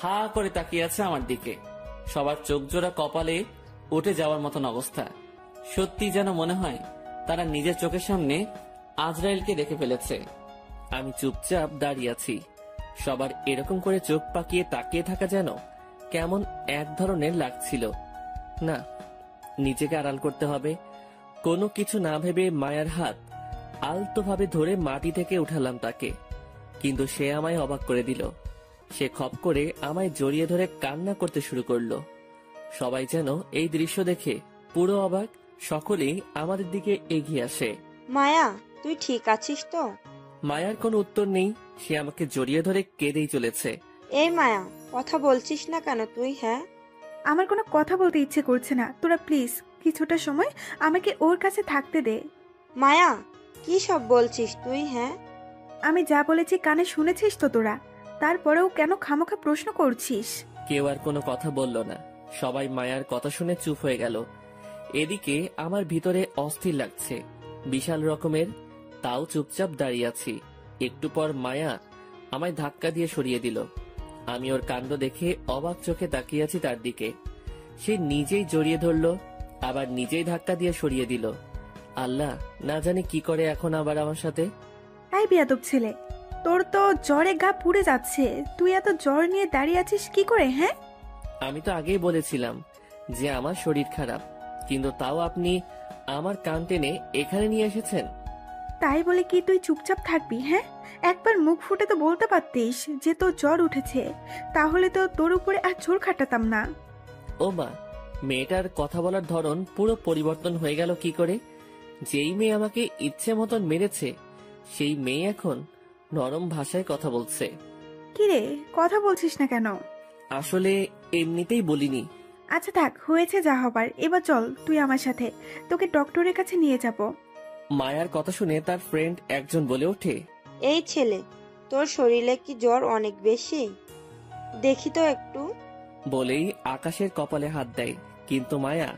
হা করে তাকিয়ে আছে আমার দিকে। সবার চোখ জোড়া কপালে উঠে যাওয়ার মতন অবস্থা। সত্যি যেন মনে হয় তারা নিজের চোখের সামনে আজরাইলকে দেখে ফেলেছে। আমি চুপচাপ দাঁড়িয়ে আছি। সবার এরকম করে চোখ পাকিয়ে তাকিয়ে থাকা যেন কেমন এক ধরনের লাগছিল। না, নিজেকে আড়াল করতে হবে। কোনো কিছু না ভেবে মায়ার হাত আলতোভাবে ধরে মাটি থেকে উঠালাম তাকে। কিন্তু সে আমায় অবাক করে দিল। সে খপ করে আমায় জড়িয়ে ধরে কান্না করতে শুরু করলো। সবাই যেন এই দৃশ্য দেখে পুরো অবাক। সকলেই আমাদের দিকে এগিয়ে আসে। মায়া, তুই ঠিক আছিস তো? মায়ার কোনো উত্তর নেই। সে আমাকে জড়িয়ে ধরে কেঁদেই চলেছে। এই মায়া, কথা বলছিস না কেন তুই? হ্যাঁ, আমার কোনো কথা বলতে ইচ্ছে করছে না। তোরা প্লিজ কিছুটা সময় আমাকে ওর কাছে থাকতে দে। মায়া, কি সব বলছিস তুই? হ্যাঁ, আমি যা বলেছি কানে শুনেছিস তো তোরা? তারপরেও কেন খামোখা প্রশ্ন করছিস? কেউ আর কোনো কথা বলল না। সবাই মায়ার কথা শুনে চুপ হয়ে গেল। এদিকে আমার ভিতরে অস্থির লাগছে বিশাল রকমের, তাও চুপচাপ দাঁড়িয়ে আছি। একটু পর মায়া আমায় ধাক্কা দিয়ে সরিয়ে দিল। আমি ওর কাণ্ড দেখে অবাক চোখে তাকিয়ে আছি তার দিকে। সে নিজেই জড়িয়ে ধরলো, আবার নিজেই ধাক্কা দিয়ে সরিয়ে দিল। আল্লাহ, না জানি কি করে এখন আবার আমার সাথে। এই বেয়াদব ছেলে, তোর তো জ্বরে গা পুড়ে যাচ্ছে। তুই এত জ্বর নিয়ে দাঁড়িয়ে আছিস কি করে? হ্যাঁ, আমি তো আগেই বলেছিলাম যে আমার শরীর খারাপ, কিন্তু তাও আপনি আমার কান টেনে এখানে নিয়ে এসেছেন। তাই বলে কি তুই চুপচাপ থাকবি? হ্যাঁ, একবার মুখ ফুটে তো বলতে পারতিস যে তোর জ্বর উঠেছে, তাহলে তো তোর উপরে আর জোর খাটাতাম না। ও মা, মেয়েটার কথা বলার ধরন পুরো পরিবর্তন হয়ে গেল কি করে? যেই মেয়ে আমাকে ইচ্ছে মতন মেরেছে সেই মেয়ে এখন নরম ভাষায় কথা বলছে। কিরে, কথা বলছিস না কেন? আসলে এমনিতেই বলিনি। আচ্ছা থাক, হয়েছে যা হবার। এবার চল তুই আমার সাথে, তোকে ডক্টরের কাছে নিয়ে যাব। মায়ার কথা শুনে তার ফ্রেন্ড একজন বলে ওঠে, এই ছেলে, তোর শরীরে কি জ্বর অনেক বেশি? দেখি তো একটু। বলেই আকাশের কপালে হাত দেয়, কিন্তু মায়া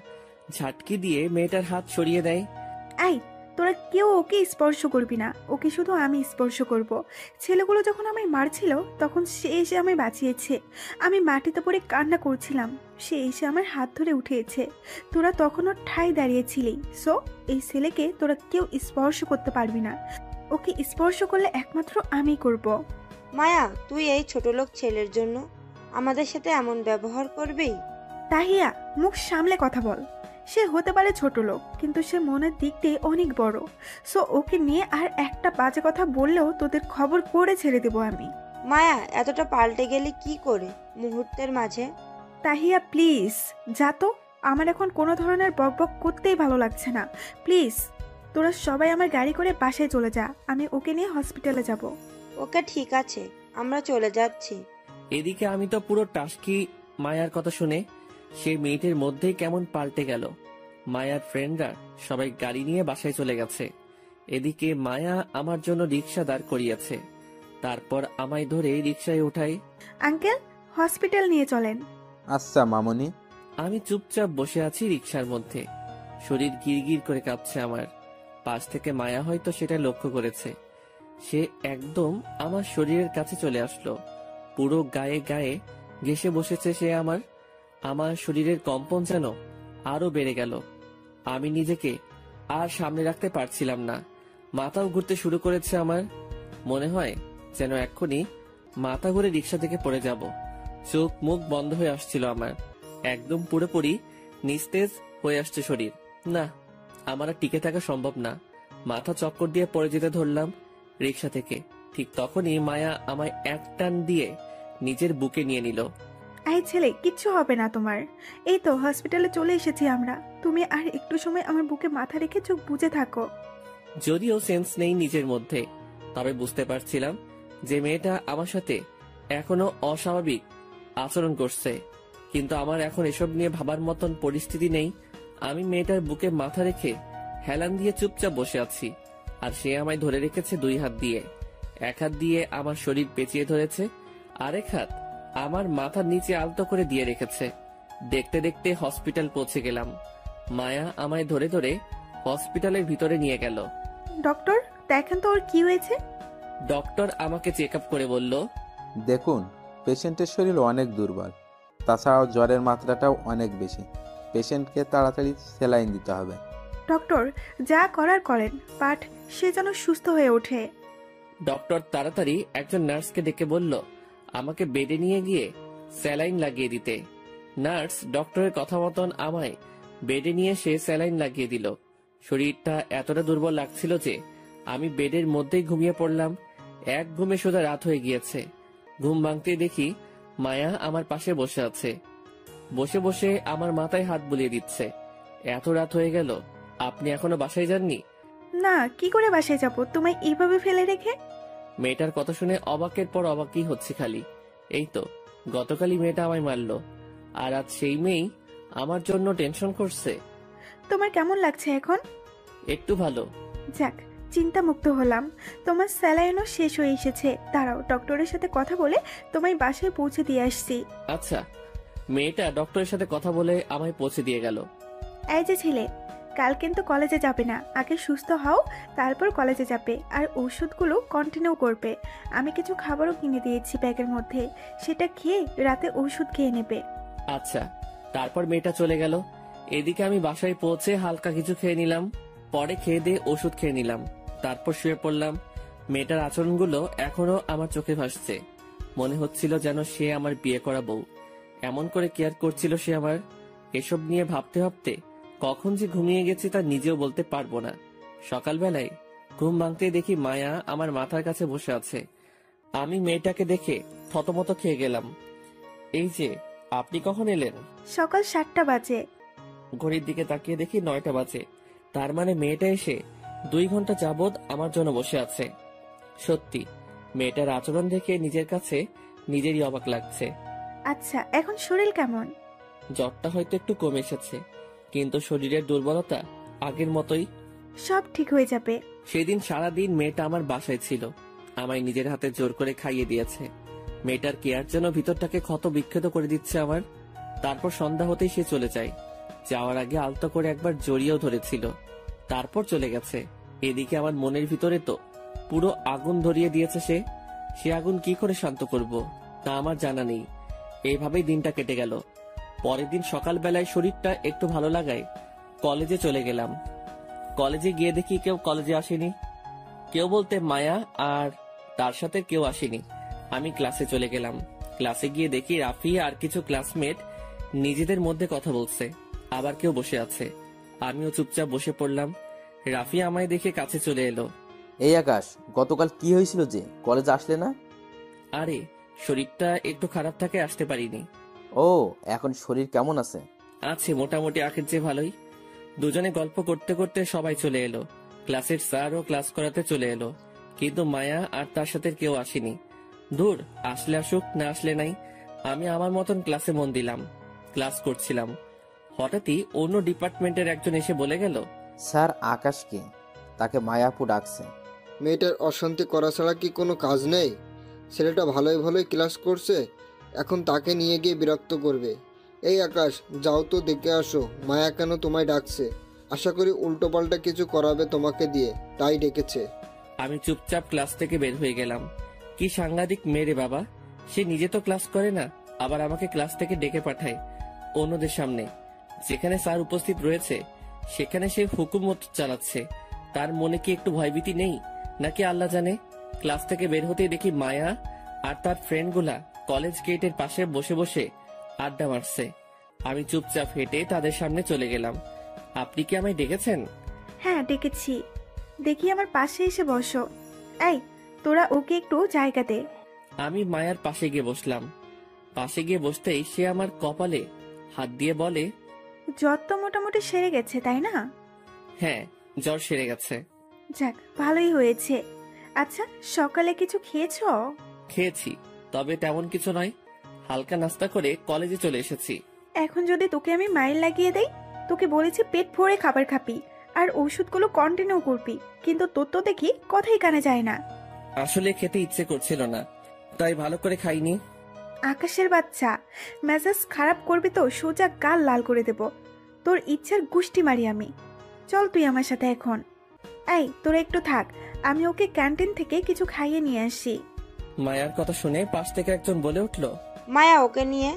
ঝাটকি দিয়ে মেয়েটার হাত সরিয়ে দেয়। আই, তোরা কেউ ওকে স্পর্শ করবি না, ওকে শুধু আমি স্পর্শ করব। ছেলেগুলো যখন আমায় মারছিল তখন সে এসে আমায় বাঁচিয়েছে। আমি মাটিতে পড়ে কান্না করছিলাম, সে এসে আমার হাত ধরে উঠিয়েছে। তোরা তখনও ঠাই দাঁড়িয়েছিলি। সো এই ছেলেকে তোরা কেউ স্পর্শ করতে পারবি না। ওকে স্পর্শ করলে একমাত্র আমি করব। মায়া, তুই এই ছোটলোক ছেলের জন্য আমাদের সাথে এমন ব্যবহার করবি? তাহিয়া, মুখ সামলে কথা বল। সে হতে পারে ছোট লোক, কিন্তু সে মনের দিক দিয়ে অনেক বড়। সো ওকে নিয়ে আর একটা বাজে কথা বললেও তোদের খবর করে ছেড়ে দেবো আমি। মায়া, এতটা পাল্টে গেলি কি করে মুহূর্তের মাঝে? তাহিয়া প্লিজ যা তো, আমার এখন কোনো ধরনের বকবক করতেই ভালো লাগছে না। প্লিজ তোরা সবাই আমার গাড়ি করে বাসায় চলে যা, আমি ওকে নিয়ে হসপিটালে যাব। ওকে, ঠিক আছে, আমরা চলে যাচ্ছি। এদিকে আমি তো পুরো টাসকি মায়ার কথা শুনে। সেই মিনিটের মধ্যেই কেমন পাল্টে গেল। মায়ার ফ্রেন্ডরা সবাই গাড়ি নিয়ে বাসায় চলে গেছে। এদিকে মায়া আমার জন্য রিক্সা দাঁড় করিয়েছে। তারপর আমায় ধরে রিক্সায় উঠাই। আঙ্কেল, হসপিটাল নিয়ে চলেন। আচ্ছা মামনি। আমি চুপচাপ বসে আছি রিক্সার মধ্যে। শরীর গিরগির করে কাঁপছে আমার। পাশ থেকে মায়া হয়তো সেটা লক্ষ্য করেছে। সে একদম আমার শরীরের কাছে চলে আসলো। পুরো গায়ে গায়ে ঘেঁষে বসেছে সে আমার। আমার শরীরের কম্পন যেন আরো বেড়ে গেল। আমি নিজেকে আর সামনে রাখতে পারছিলাম না। মাথাও ঘুরতে শুরু করেছে আমার। মনে হয় যেন এক্ষুনি মাথা ঘুরে রিক্সা থেকে পড়ে যাব। চোখ মুখ বন্ধ হয়ে আসছিল আমার, একদম পুরোপুরি নিস্তেজ হয়ে আসছে শরীর। না, আমার আর টিকে থাকা সম্ভব না। মাথা চক্কর দিয়ে পড়ে যেতে ধরলাম রিক্সা থেকে। ঠিক তখনই মায়া আমায় এক টান দিয়ে নিজের বুকে নিয়ে নিল। এই ছেলে, কিচ্ছু হবে না তোমার। এই তো হসপিটালে চলে এসেছি আমরা। তুমি আর একটু সময় আমার বুকে মাথা রেখে চোখ বুজে থাকো। যদিও সেন্স নেই নিজের মধ্যে, তবে বুঝতে পারছিলাম যে মেয়েটা আমার সাথে এখনো অস্বাভাবিক আচরণ করছে। কিন্তু আমার এখন এসব নিয়ে ভাবার মতন পরিস্থিতি নেই। আমি মেয়েটার বুকে মাথা রেখে হেলান দিয়ে চুপচাপ বসে আছি, আর সে আমায় ধরে রেখেছে 2 হাত দিয়ে। এক হাত দিয়ে আমার শরীর পেঁচিয়ে ধরেছে, আরেক হাত আমার মাথার নিচে আলতো করে দিয়ে রেখেছে। দেখতে দেখতে হসপিটাল পৌঁছে গেলাম। মায়া আমায় ধরে ধরে হসপিটালের ভিতরে নিয়ে গেল। ডক্টর, দেখেন তো ওর কি হয়েছে। ডক্টর আমাকে চেক আপ করে বলল, দেখুন, পেশেন্টের শরীর অনেক দুর্বল, তাছাড়াও জ্বরের মাত্রাটাও অনেক বেশি। পেশেন্টকে তাড়াতাড়ি স্যালাইন দিতে হবে। ডক্টর, যা করার করেন, বাট সে যেন সুস্থ হয়ে ওঠে। ডক্টর তাড়াতাড়ি একজন নার্সকে ডেকে বলল আমাকে বেডে নিয়ে গিয়ে স্যালাইন লাগিয়ে দিতে। নার্স ডক্টরের কথা মতন আমায় বেডে নিয়ে সে স্যালাইন লাগিয়ে দিল। শরীরটা এতটা দুর্বল লাগছিল যে আমি বেডের মধ্যেই ঘুমিয়ে পড়লাম। এক ঘুমে সোজা রাত হয়ে গিয়েছে। ঘুম ভাঙতেই দেখি মায়া আমার পাশে বসে আছে। বসে বসে আমার মাথায় হাত বুলিয়ে দিচ্ছে। এত রাত হয়ে গেল, আপনি এখনো বাসায় যাননি? না, কি করে বাসায় যাব তোমায় এইভাবে ফেলে রেখে? মেয়েটার কথা শুনে অবাকের পর অবাকই হচ্ছে খালি। এই তো গতকালই মেয়েটা আমায় মারলো, আর আজ সেই মেয়েই আমার জন্য টেনশন করছে। তোমার কেমন লাগছে এখন? একটু ভালো। যাক, চিন্তা মুক্ত হলাম। তোমার স্যালাইনও শেষ হয়ে এসেছে। দাঁড়াও, ডক্টরের সাথে কথা বলে তোমায় বাসায় পৌঁছে দিয়ে আসছি। আচ্ছা। মেয়েটা ডক্টরের সাথে কথা বলে আমায় পৌঁছে দিয়ে গেল। এই যে ছেলে, কাল কিন্তু কলেজে যাবে না। আগে সুস্থ হও, তারপর কলেজে যাবে। আর ওষুধগুলো কন্টিনিউ করবে। আমি কিছু খাবারও কিনে দিয়েছি ব্যাগের মধ্যে, সেটা খেয়ে রাতে ওষুধ খেয়ে নেবে। আচ্ছা। তারপর মেয়েটা চলে গেল। এদিকে আমি বাসায় পৌঁছে হালকা কিছু খেয়ে নিলাম। পরে খেয়ে দিয়ে ওষুধ খেয়ে নিলাম। তারপর শুয়ে পড়লাম। মেয়েটার আচরণগুলো এখনো আমার চোখে ভাসছে। মনে হচ্ছিল যেন সে আমার বিয়ে করা বউ। এমন করে কেয়ার করছিল সে আমার। এসব নিয়ে ভাবতে ভাবতে কখন যে ঘুমিয়ে গেছি তা নিজেও বলতে পারবো না। সকালবেলায় ঘুম ভাঙতে দেখি মায়া আমার মাথার কাছে বসে আছে। আমি মেয়েটাকে দেখে থতমত খেয়ে গেলাম। এই যে, আপনি কখন এলেন? সকাল 7টা বাজে। ঘড়ির দিকে তাকিয়ে দেখি 9টা বাজে। তার মানে মেয়েটা এসে 2 ঘন্টা যাবৎ আমার জন্য বসে আছে। সত্যি মেয়েটার আচরণ দেখে নিজের কাছে নিজেরই অবাক লাগছে। আচ্ছা, এখন শরীর কেমন? জ্বরটা হয়তো একটু কমে এসেছে, কিন্তু শরীরের দুর্বলতা আগের মতোই। সব ঠিক হয়ে যাবে। সেদিন সারাদিন মেয়েটা আমার বাসায় ছিল। আমায় নিজের হাতে জোর করে খাইয়ে দিয়েছে। মেয়েটার কেয়ার যেন ভিতরটাকে ক্ষত বিক্ষত করে দিচ্ছে আমার। তারপর সন্ধ্যা হতেই সে চলে যায়। যাওয়ার আগে আলতো করে একবার জড়িয়েও ধরেছিল, তারপর চলে গেছে। এদিকে আমার মনের ভিতরে তো পুরো আগুন ধরিয়ে দিয়েছে সে। সে আগুন কি করে শান্ত করব তা আমার জানা নেই। এইভাবেই দিনটা কেটে গেল। পরের দিন সকালবেলায় শরীরটা একটু ভালো লাগায় কলেজে চলে গেলাম। কলেজে গিয়ে দেখি কেউ কলেজে আসেনি। কেউ বলতে মায়া আর তার সাথে কেউ আসেনি। আমি ক্লাসে চলে গেলাম। ক্লাসে গিয়ে দেখি রাফি আর কিছু ক্লাসমেট নিজেদের মধ্যে কথা বলছে, আবার কেউ বসে আছে। আমিও চুপচাপ বসে পড়লাম। রাফি আমায় দেখে কাছে চলে এলো। এই আকাশ, গতকাল কি হয়েছিল যে কলেজে আসলে না? আরে শরীরটা একটু খারাপ থাকে, আসতে পারিনি। ও, এখন শরীর কেমন আছে? আছে মোটামুটি আগের চেয়ে ভালোই। দুজনে গল্প করতে করতে সবাই চলে এলো। ক্লাসের স্যারও ক্লাস করাতে চলে এলো, কিন্তু মায়া আর তার সাথে কেউ আসেনি। দূর, আসলে আসুক, না আসলে নাই। আমি আমার মতন ক্লাসে মন দিলাম। ক্লাস করছিলাম, হঠাৎই অন্য ডিপার্টমেন্টের একজন এসে বলে গেল, স্যার আকাশকে, তাকে মায়াপু ডাকছে। মেয়েটার অশান্তি করা ছাড়া কি কোনো কাজ নেই? ছেলেটা ভালোই ভালোই ক্লাস করছে, এখন তাকে নিয়ে গিয়ে বিরক্ত করবে। এই আকাশ, যাও তো দেখে আসো মায়া কেন তোমায় ডাকছে। আশা করি উল্টোপাল্টা কিছু করাবে তোমাকে দিয়ে, তাই ডেকেছে। আমি চুপচাপ ক্লাস থেকে বের হয়ে গেলাম। কি সাংঘাতিক মেরে বাবা, সে নিজে তো ক্লাস করে না, আবার আমাকে ক্লাস থেকে ডেকে পাঠায় অন্যদের সামনে। যেখানে স্যার উপস্থিত রয়েছে সেখানে সে হুকুম মতো চালাচ্ছে। তার মনে কি একটু ভয়ভীতি নেই নাকি আল্লাহ জানে। ক্লাস থেকে বের হতেই দেখি মায়া আর তার ফ্রেন্ডগুলা কলেজ গেটের পাশে বসে বসে আড্ডা মারছে। আমি চুপচাপ হেঁটে তাদের সামনে চলে গেলাম। আপনি কি আমায় ডেকেছেন? হ্যাঁ ডেকেছি, দেখি আমার পাশে এসে বসো। এই তোরা ওকে একটু জায়গা দে। আমি মায়ার পাশে গিয়ে বসলাম। পাশে গিয়ে বসতেই সে আমার কপালে হাত দিয়ে বলে, জ্বর তো মোটামুটি সেরে গেছে তাই না? হ্যাঁ, জ্বর সেরে গেছে। যাক ভালোই হয়েছে। আচ্ছা সকালে কিছু খেয়েছো? খেয়েছি, তবে তেমন কিছু নয়। হালকা নাস্তা করে কলেজে চলে এসেছি। এখন যদি তোকে আমি মাইল লাগিয়ে দেই, তোকে বলেছি পেট ভরে খাবার খাবি আর ওষুধগুলো কন্টিনিউ করবি, কিন্তু তোর তো দেখি কথাই কানে যায় না। আসলে খেতে ইচ্ছে করছিল না, তাই ভালো করে খাইনি। আকাশের বাচ্চা, মেজাজ খারাপ করবি তো সোজা গাল লাল করে দেব। তোর ইচ্ছার গুষ্টি মারি আমি। চল তুই আমার সাথে এখন। এই তোরা একটু থাক, আমি ওকে ক্যান্টিন থেকে কিছু খাইয়ে নিয়ে আসি। মায়ার কথা শুনে পাশ থেকে একজন বলে উঠল, মায়া, ওকে নিয়ে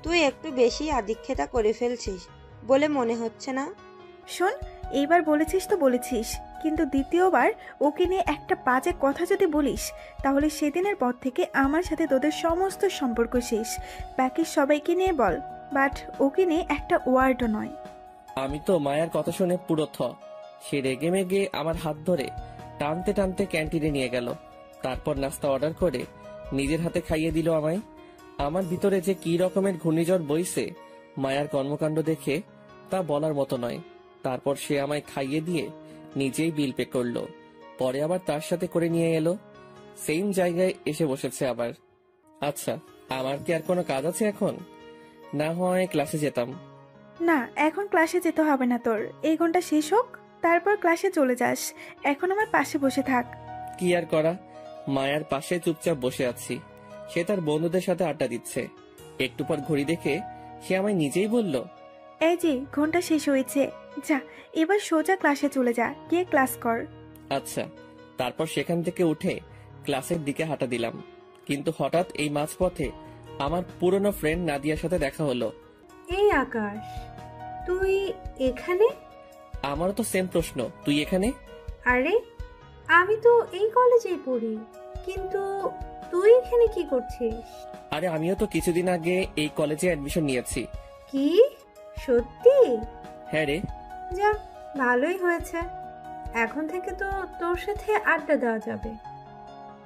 তুই একটু বেশি আদিক্ষেতা করে ফেলছিস বলে মনে হচ্ছে না? শোন, এইবার বলেছিস তো বলেছিস, কিন্তু দ্বিতীয়বার ওকে নিয়ে একটা বাজে কথা যদি বলিস, তাহলে সেদিনের পর থেকে আমার সাথে তোদের সমস্ত সম্পর্ক শেষ। বাকি সবাইকে নিয়ে বল, বাট ওকে নিয়ে একটা ওয়ার্ডও নয়। আমি তো মায়ার কথা শুনে পুরো থ। সে রেগে মেগে আমার হাত ধরে টানতে টানতে ক্যান্টিনে নিয়ে গেল। তারপর নাস্তা অর্ডার করে নিজের হাতে খাইয়ে দিল আমায়। আমার ভিতরে যে কি রকমের ঘূর্ণিঝড় বইছে মায়ার কর্মকাণ্ড দেখে তা বলার মতো নয়। তারপর সে আমায় খাইয়ে দিয়ে নিজেই বিল পে করলো। পরে আবার তার সাথে করে নিয়ে এলো। সেম জায়গায় এসে বসেছে আবার। আচ্ছা, আমার কি আর কোনো কাজ আছে এখন? না হয় ক্লাসে যেতাম। না, এখন ক্লাসে যেতে হবে না তোর। এই ঘন্টা শেষ হোক, তারপর ক্লাসে চলে যাস। এখন আমার পাশে বসে থাক। কি আর করা, মায়ার পাশে চুপচাপ বসে আছি। সে তার বন্ধুদের সাথে আড্ডা দিচ্ছে। একটু পর ঘড়ি দেখে সে আমায় নিজেই বলল, এই যে ঘন্টা শেষ হয়েছে, যা এবার সোজা ক্লাসে চলে যা, গিয়ে ক্লাস কর। আচ্ছা। তারপর সেখান থেকে উঠে ক্লাসের দিকে হাঁটা দিলাম। কিন্তু হঠাৎ এই মাঝপথে আমার পুরনো ফ্রেন্ড নাদিয়ার সাথে দেখা হলো। এই আকাশ, তুই এখানে? আমারও তো সেম প্রশ্ন, তুই এখানে? আরে আমি তো এই কলেজেই পড়ি, কিন্তু তুই এখানে কি করছিস? আরে আমিও তো কিছুদিন আগে এই কলেজে অ্যাডমিশন নিয়েছি। কি সত্যি? হ্যাঁ রে। যা, ভালোই হয়েছে। এখন থেকে তো তোর সাথে আড্ডা দেওয়া যাবে।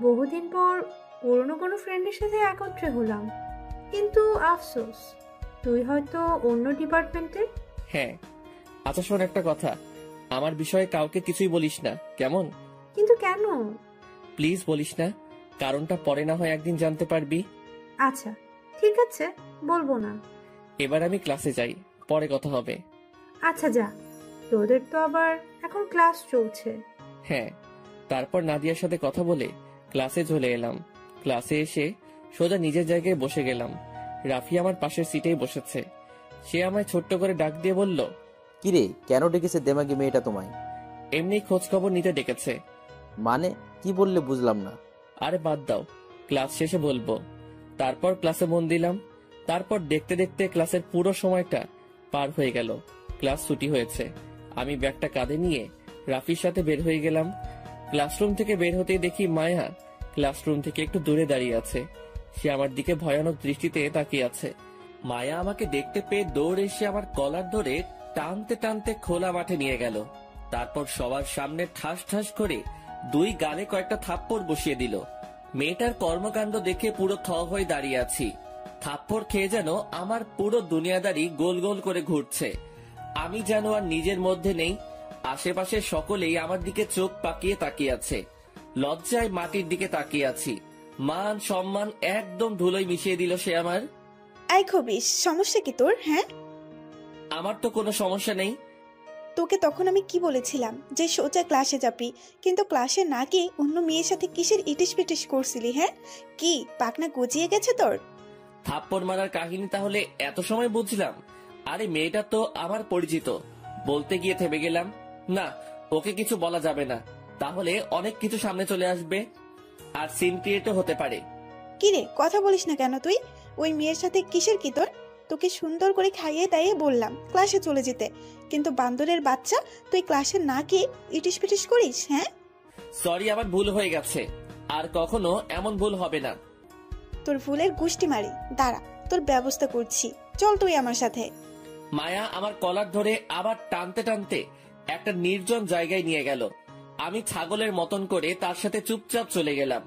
বহুদিন পর পুরনো কোনো ফ্রেন্ডের সাথে একত্রে হলাম, কিন্তু আফসোস তুই হয়তো অন্য ডিপার্টমেন্টের। হ্যাঁ। আচ্ছা শোন একটা কথা, আমার বিষয়ে কাউকে কিছুই বলিস না, কেমন? কিন্তু কেন? প্লিজ বলিস না, কারণটা পরে না হয় একদিন জানতে পারবি। আচ্ছা ঠিক আছে, বলবো না। এবার আমি ক্লাসে যাই, পরে কথা হবে। আচ্ছা যা, তোদের তো আবার এখন ক্লাস চলছে। হ্যাঁ। তারপর নাদিয়ার সাথে কথা বলে ক্লাসে চলে এলাম। ক্লাসে এসে সোজা নিজের জায়গায় বসে গেলাম। রাফি আমার পাশের সিটেই বসেছে। সে আমায় ছোট্ট করে ডাক দিয়ে বলল, কিরে, কেন ডেকেছে দেমাগি মেয়েটা তোমায়? এমনি খোঁজ খবর নিতে ডেকেছে। মানে কি বললে বুঝলাম না। আরে বাদ দাও, ক্লাস শেষে বলবো। তারপর ক্লাসে মন দিলাম। তারপর দেখতে দেখতে ক্লাসের পুরো সময়টা পার হয়ে গেল। ক্লাস ছুটি হয়েছে। আমি ব্যাগটা কাঁধে নিয়ে রাফির সাথে বের হয়ে গেলাম। ক্লাসরুম থেকে বের হতেই দেখি মায়া ক্লাসরুম থেকে একটু দূরে দাঁড়িয়ে আছে। সে আমার দিকে ভয়ানক দৃষ্টিতে তাকিয়ে আছে। মায়া আমাকে দেখতে পেয়ে দৌড়ে এসে আমার কলার ধরে টানতে টানতে খোলা মাঠে নিয়ে গেল। তারপর সবার সামনে ঠাস ঠাস করে দুই গালে কয়েকটা থাপ্পড় বসিয়ে দিল। মেয়েটার কর্মকাণ্ড দেখে পুরো থ হয়ে দাঁড়িয়ে আছি। থাপ্পড় খেয়ে যেন আমার পুরো দুনিয়াদারি গোল গোল করে ঘুরছে। আমি যেন আর নিজের মধ্যে নেই। আশেপাশে সকলেই আমার দিকে চোখ পাকিয়ে তাকিয়ে আছে। লজ্জায় মাটির দিকে তাকিয়ে আছি। মান সম্মান একদম ধুলোয় মিশিয়ে দিল সে আমার। আই খবিস, সমস্যা কি তোর? হ্যাঁ, আমার তো কোনো সমস্যা নেই। তোকে তখন আমি কি বলেছিলাম যে সোজা ক্লাসে যাবি, কিন্তু ক্লাসে না গিয়ে অন্য মেয়ের সাথে কিসের ইটিস পিটিস করছিলি? হ্যাঁ, কি পাকনা গজিয়ে গেছে তোর? থাপ্পড় মারার কাহিনী তাহলে এত সময় বুঝলাম। আরে মেয়েটা তো আমার পরিচিত, বলতে গিয়ে থেমে গেলাম। না, ওকে কিছু বলা যাবে না, তাহলে অনেক কিছু সামনে চলে আসবে আর সিন ক্রিয়েটও হতে পারে। কি রে, কথা বলিস না কেন তুই? ওই মেয়ের সাথে কিসের কি তোর? তোকে সুন্দর করে খাইয়ে দাইয়ে বললাম ক্লাসে চলে যেতে, কিন্তু বান্দরের বাচ্চা তুই ক্লাসে না গিয়ে ইটিস পিটিস করিস। হ্যাঁ, সরি, আমার ভুল হয়ে গেছে, আর কখনো এমন ভুল হবে না। তোর ভুলের গুষ্টি মারি, দাঁড়া তোর ব্যবস্থা করছি, চল তুই আমার সাথে। মায়া আমার কলার ধরে আবার টানতে টানতে একটা নির্জন জায়গায় নিয়ে গেল। আমি ছাগলের মতন করে তার সাথে চুপচাপ চলে গেলাম।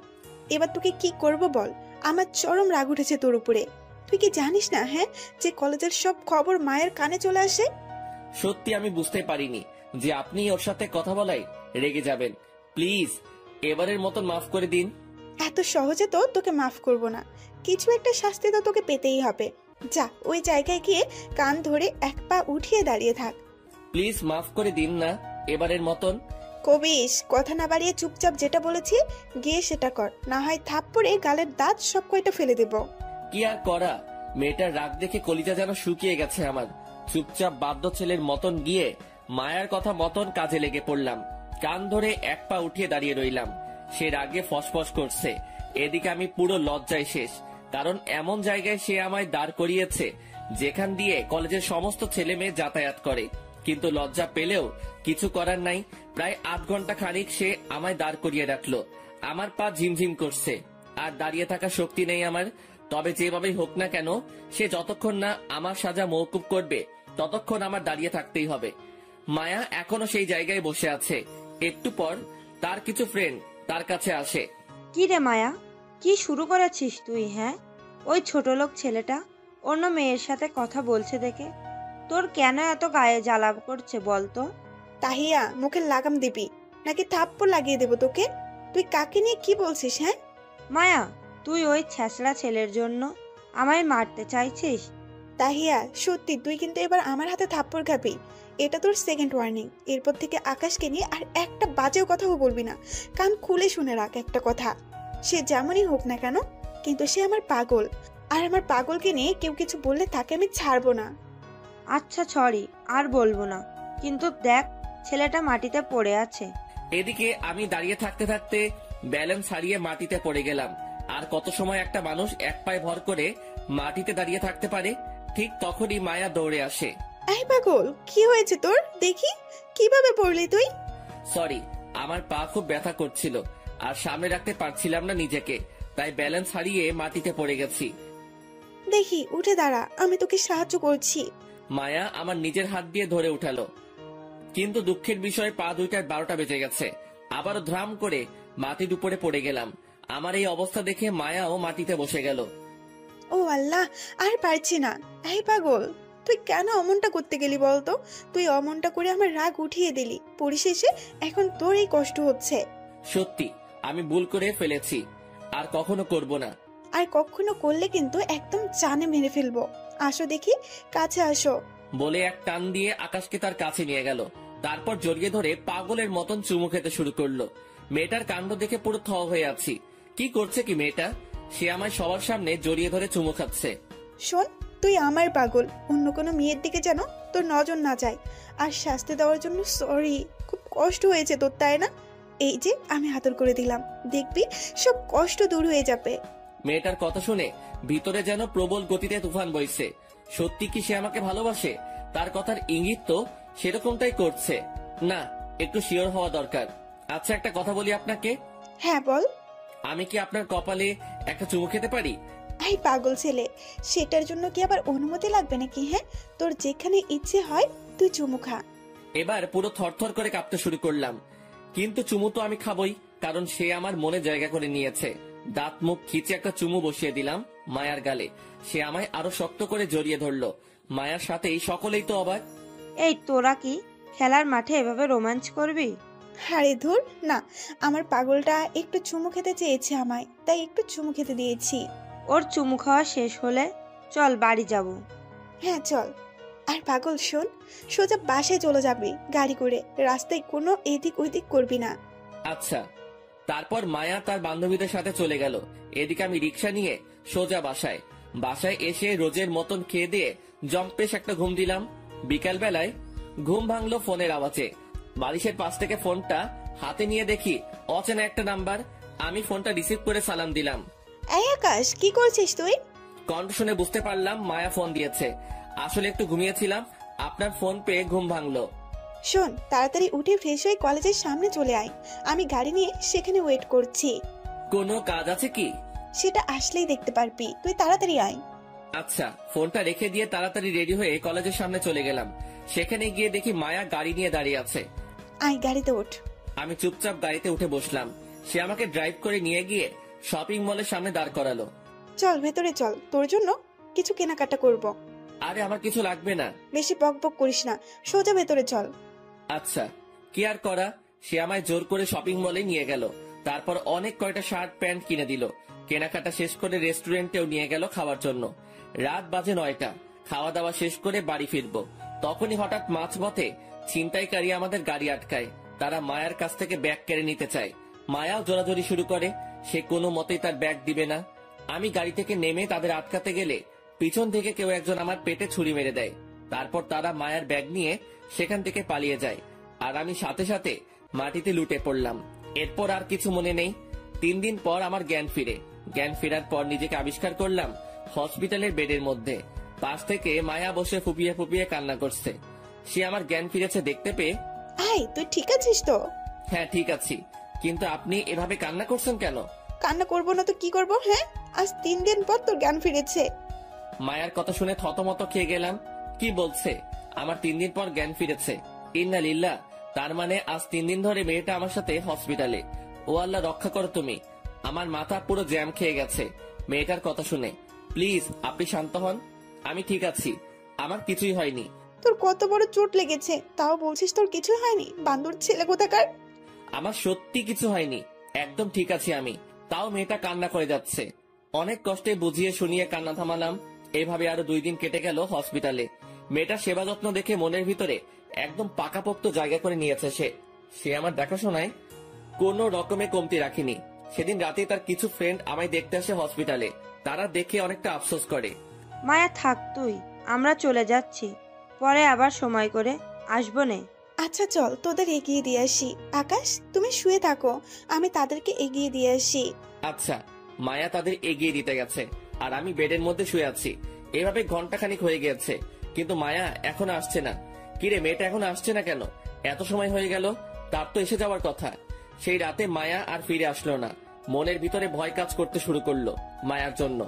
এবার তোকে কি করব বল, আমার চরম রাগ উঠেছে তোর উপরে। তুই কি জানিস না হ্যাঁ, যে কলেজের সব খবর মায়ের কানে চলে আসে? সত্যি আমি বুঝতে পারিনি যে আপনি ওর সাথে কথা বলাই রেগে যাবেন। প্লিজ এবারের মতন মাফ করে দিন। এত সহজে তো তোকে মাফ করব না, কিছু একটা শাস্তি তো তোকে পেতেই হবে। যা ওই জায়গায় গিয়ে কান ধরে এক পা উঠিয়ে দাঁড়িয়ে থাক। প্লিজ মাফ করে দিন না এবারের মতন। কবিস, কথা না বাড়িয়ে চুপচাপ যেটা বলেছি গিয়ে সেটা কর, না হয় থাপ্পড়ে গালের দাঁত সব কয়টা ফেলে দেব। কি আর করা, মেয়েটার রাগ দেখে কলিজা যেন শুকিয়ে গেছে আমার। চুপচাপ বাধ্য ছেলের মতন গিয়ে মায়ার কথা মতন কাজে লেগে পড়লাম। কান ধরে এক পা উঠিয়ে দাঁড়িয়ে রইলাম। সে রাগে ফসফস করছে, এদিকে আমি পুরো লজ্জায় শেষ, কারণ এমন জায়গায় সে আমায় দাঁড় করিয়েছে যেখান দিয়ে কলেজের সমস্ত ছেলে মেয়ে যাতায়াত করে। কিন্তু লজ্জা পেলেও কিছু করার নাই। প্রায় 8 ঘন্টা খানিক সে আমায় দাঁড় করিয়ে রাখলো। আমার পা ঝিমঝিম করছে, আর দাঁড়িয়ে থাকার শক্তি নেই আমার। তবে যেভাবেই হোক না কেন, সে যতক্ষণ না আমার সাজা মওকুফ করবে ততক্ষণ আমার দাঁড়িয়ে থাকতেই হবে। মায়া এখনো সেই জায়গায় বসে আছে। একটু পর তার কিছু ফ্রেন্ড তার কাছে আসে। কি রে মায়া, কি শুরু করেছিস তুই? হ্যাঁ, ওই ছোট লোক ছেলেটা অন্য মেয়ের সাথে কথা বলছে দেখে তোর কেন এত গায়ে জ্বালা করছে বলতো? তাহিয়া, মুখে লাগাম দিবি নাকি থাপ্পড় লাগিয়ে দেব তোকে? তুই কাকে নিয়ে কি বলছিস? হ্যাঁ মায়া, তুই ওই ছ্যাঁচড়া ছেলের জন্য আমায় মারতে চাইছিস? তাহিয়া, সত্যি তুই কিন্তু এবার আমার হাতে থাপ্পড় খাবি। এটা তোর সেকেন্ড ওয়ার্নিং। এরপর থেকে আকাশকে নিয়ে আর একটা বাজেও কথাও বলবি না। কান খুলে শুনে রাখ একটা কথা, সে যেমনই হোক না কেন, কিন্তু সে আমার পাগল, আর আমার পাগলকে নিয়ে কেউ কিছু বললে তাকে আমি ছাড়বো না। আচ্ছা সরি, আর বলবো না, কিন্তু দেখ ছেলেটা মাটিতে পড়ে আছে। এদিকে আমি দাঁড়িয়ে থাকতে থাকতে ব্যালেন্স হারিয়ে মাটিতে পড়ে গেলাম। আর কত সময় একটা মানুষ এক পায়ে ভর করে মাটিতে দাঁড়িয়ে থাকতে পারে? ঠিক তখনই মায়া দৌড়ে আসে। এই পাগল, কি হয়েছে তোর? দেখি কিভাবে পড়লি তুই? সরি, আমার পা খুব ব্যথা করছিল আর সামনে রাখতে পারছিলাম না নিজেকে, তাই ব্যালেন্স হারিয়ে মাটিতে পড়ে গেছি। দেখি উঠে দাঁড়া, আমি তোকে সাহায্য করছি। মায়া আমার নিজের হাত দিয়ে ধরে উঠালো, কিন্তু দুঃখের বিষয় পা দুইটার 12টা বেজে গেছে। আবারও ধ্রাম করে মাটির উপরে পড়ে গেলাম। আমার এই অবস্থা দেখে মায়াও মাটিতে বসে গেল। ও আল্লাহ, আর পারছি না। এই পাগল, তুই কেন অমনটা করতে গেলি বলতো? তুই অমনটা করে আমার রাগ উঠিয়ে দিলি, পরিশেষে এখন তোর এই কষ্ট হচ্ছে। সত্যি আমি ভুল করে ফেলেছি, আর কখনো করব না। আর কখনো করলে কিন্তু একদম জানে মেরে ফেলবো। আসো দেখি, কাছে আসো। বলে এক টান দিয়ে আকাশকে তার কাছে নিয়ে গেল। তারপর জড়িয়ে ধরে পাগলের মতন চুমু খেতে শুরু করলো। মেয়েটার কাণ্ড দেখে পুরো থ হয়ে আছি। কি করছে কি মেয়েটা? সে আমায় সবার সামনে জড়িয়ে ধরে চুমু খাচ্ছে। শোন, তুই আমার পাগল, অন্য কোনো মেয়ের দিকে যেন তোর নজর না যায়। আর শাস্তি দেওয়ার জন্য সরি, খুব কষ্ট হয়েছে তোর, তাই না? এই যে আমি হাতল করে দিলাম, দেখবি সব কষ্ট দূর হয়ে যাবে। মেয়েটার কথা শুনে ভিতরে যেন প্রবল গতিতে তুফান বইছে। সত্যি কি সে আমাকে ভালোবাসে? তার কথার ইঙ্গিত তো সেরকমটাই করছে। না, একটু শিওর হওয়া দরকার। আচ্ছা, একটা কথা বলি আপনাকে। হ্যাঁ বল। আমি কি আপনার কপালে একটা চুমু খেতে পারি? এই পাগল ছেলে, সেটার জন্য কি আবার অনুমতি লাগবে নাকি? হ্যাঁ, তোর যেখানে ইচ্ছে হয় তুই চুমু খা। এবার পুরো থরথর করে কাঁপতে শুরু করলাম। কিন্তু চুমু তো আমি খাবই, কারণ সে আমার মনে জায়গা করে নিয়েছে। দাঁত মুখ খিচে একটা চুমু বসিয়ে দিলাম মায়ার গালে। সে আমায় আরো শক্ত করে জড়িয়ে ধরলো। মায়ার সাথেই সকলেই তো অবাক। এই তোরা কি খেলার মাঠে এভাবে রোমাঞ্চ করবি? আরে ধুর না, আমার পাগলটা একটু চুমু খেতে চেয়েছে আমায়, তাই একটু চুমু খেতে দিয়েছি। ওর চুমু খাওয়া শেষ হলে চল বাড়ি যাব। হ্যাঁ চল। আর পাগল শোন, সোজা বাসায় চলে যাবি গাড়ি করে, রাস্তায় কোনো এদিক ওইদিক করবি না। আচ্ছা। তারপর মায়া তার বান্ধবীদের সাথে চলে গেল। এদিকে আমি রিক্সা নিয়ে সোজা বাসায়। বাসায় এসে রোজের মতন খেয়ে দিয়ে জম্পেশ একটা ঘুম দিলাম। বিকাল বেলায় ঘুম ভাঙলো ফোনের আওয়াজে। বালিশের পাশ থেকে ফোনটা হাতে নিয়ে দেখি অচেনা একটা নাম্বার। আমি ফোনটা রিসিভ করে সালাম দিলাম। এই আকাশ, কি করছিস তুই? কণ্ঠ শুনে বুঝতে পারলাম মায়া ফোন দিয়েছে। আসলে একটু ঘুমিয়েছিলাম, আপনার ফোন পেয়ে ঘুম ভাঙলো। শোন, তাড়াতাড়ি উঠে ফ্রেশ হয়ে কলেজের সামনে চলে আয়। আমি গাড়ি নিয়ে সেখানে ওয়েট করছি। কোনো কাজ আছে কি? সেটা আসলেই দেখতে পারবি, তুই তাড়াতাড়ি আয়। আচ্ছা। ফোনটা রেখে দিয়ে তাড়াতাড়ি রেডি হয়ে কলেজের সামনে চলে গেলাম। সেখানে গিয়ে দেখি মায়া গাড়ি নিয়ে দাঁড়িয়ে আছে। আয়, গাড়িতে ওঠ। আমি চুপচাপ গাড়িতে উঠে বসলাম। সে আমাকে ড্রাইভ করে নিয়ে গিয়ে শপিং মলের সামনে দাঁড় করালো। চল ভেতরে চল, তোর জন্য কিছু কেনাকাটা করব। আরে আমার কিছু লাগবে না। বেশি বক বক করিস না, সোজা ভেতরে চল। আচ্ছা, কি আর করা। সে আমায় জোর করে শপিং মলে নিয়ে গেল। তারপর অনেক কয়টা শার্ট প্যান্ট কিনে দিল। কেনাকাটা শেষ করে রেস্টুরেন্টেও নিয়ে গেল খাওয়ার জন্য। রাত বাজে 9টা। খাওয়া দাওয়া শেষ করে বাড়ি ফিরবো, তখনই হঠাৎ মাঝপথে ছিনতাইকারী আমাদের গাড়ি আটকায়। তারা মায়ার কাছ থেকে ব্যাগ কেড়ে নিতে চায়। মায়াও জোরাজোরি শুরু করে। সে কোনো মতেই তার ব্যাগ দিবে না। আমি গাড়ি থেকে নেমে তাদের আটকাতে গেলে পিছন থেকে কেউ একজন আমার পেটে ছুরি মেরে দেয়। তারপর তারা মায়ার ব্যাগ নিয়ে সেখান থেকে পালিয়ে যায়, আর আমি সাথে সাথে মাটিতে লুটে পড়লাম। এরপর আর কিছু মনে নেই। 3 দিন পর আমার জ্ঞান ফিরে। জ্ঞান ফেরার পর নিজেকে আবিষ্কার করলাম হসপিটালের বেডের মধ্যে। পাশ থেকে মায়া বসে ফুপিয়ে ফুপিয়ে কান্না করছে। সে আমার জ্ঞান ফিরেছে দেখতে পেয়ে, আয়, তুই ঠিক আছিস তো? হ্যাঁ ঠিক আছি, কিন্তু আপনি এভাবে কান্না করছেন কেন? কান্না করবো না তো কি করব? হ্যাঁ, আজ 3 দিন পর তোর জ্ঞান ফিরেছে। মায়ার কথা শুনে থতমত খেয়ে গেলাম। কি বলছে? আমার 3 দিন পর জ্ঞান ফিরেছে? ইন্না লিল্লাহ। তার মানে আজ 3 দিন ধরে মেয়েটা আমার সাথে হসপিটালে। ও আল্লাহ, রক্ষা করো তুমি। আমার মাথা পুরো জ্যাম খেয়ে গেছে মেয়েটার কথা শুনে। প্লিজ আপনি শান্ত হন। আমি ঠিক আছি, আমার কিছুই হয়নি। তোর কত বড় চোট লেগেছে, তাও বলছিস তোর কিছু হয়নি? বান্দর ছেলে কোথাকার। আমার সত্যি কিছু হয়নি, একদম ঠিক আছি আমি। তাও মেয়েটা কান্না করে যাচ্ছে। অনেক কষ্টে বুঝিয়ে শুনিয়ে কান্না থামালাম। এভাবে আরো 2 দিন কেটে গেল হসপিটালে। মেয়েটার সেবা যত্ন দেখে মনের ভিতরে একদম পাকাপোক্ত জায়গা করে নিয়েছে সে আমার দেখাশোনায় কোনো রকমে কমতি রাখিনি। সেদিন রাতে তার কিছু ফ্রেন্ড আমায় দেখতে আসে হসপিটালে। তারা দেখে অনেকটা আফসোস করে। মায়া থাক তুই, আমরা চলে যাচ্ছি, পরে আবার সময় করে আসবো নে। আচ্ছা চল, তোদের এগিয়ে দিয়ে আসি। আকাশ, তুমি শুয়ে থাকো, আমি তাদেরকে এগিয়ে দিয়ে আসি। আচ্ছা। মায়া তাদের এগিয়ে দিতে গেছে, আর আমি বেডের মধ্যে শুয়ে আছি। এভাবে ঘন্টাখানিক হয়ে গেছে, কিন্তু মায়া এখনো আসছে না। কিরে, মেয়েটা এখনো আসছে না কেন? এত সময় হয়ে গেল, তার তো এসে যাওয়ার কথা। সেই রাতে মায়া আর ফিরে আসলো না। মনের ভিতরে ভয় কাজ করতে শুরু করলো মায়ার জন্য।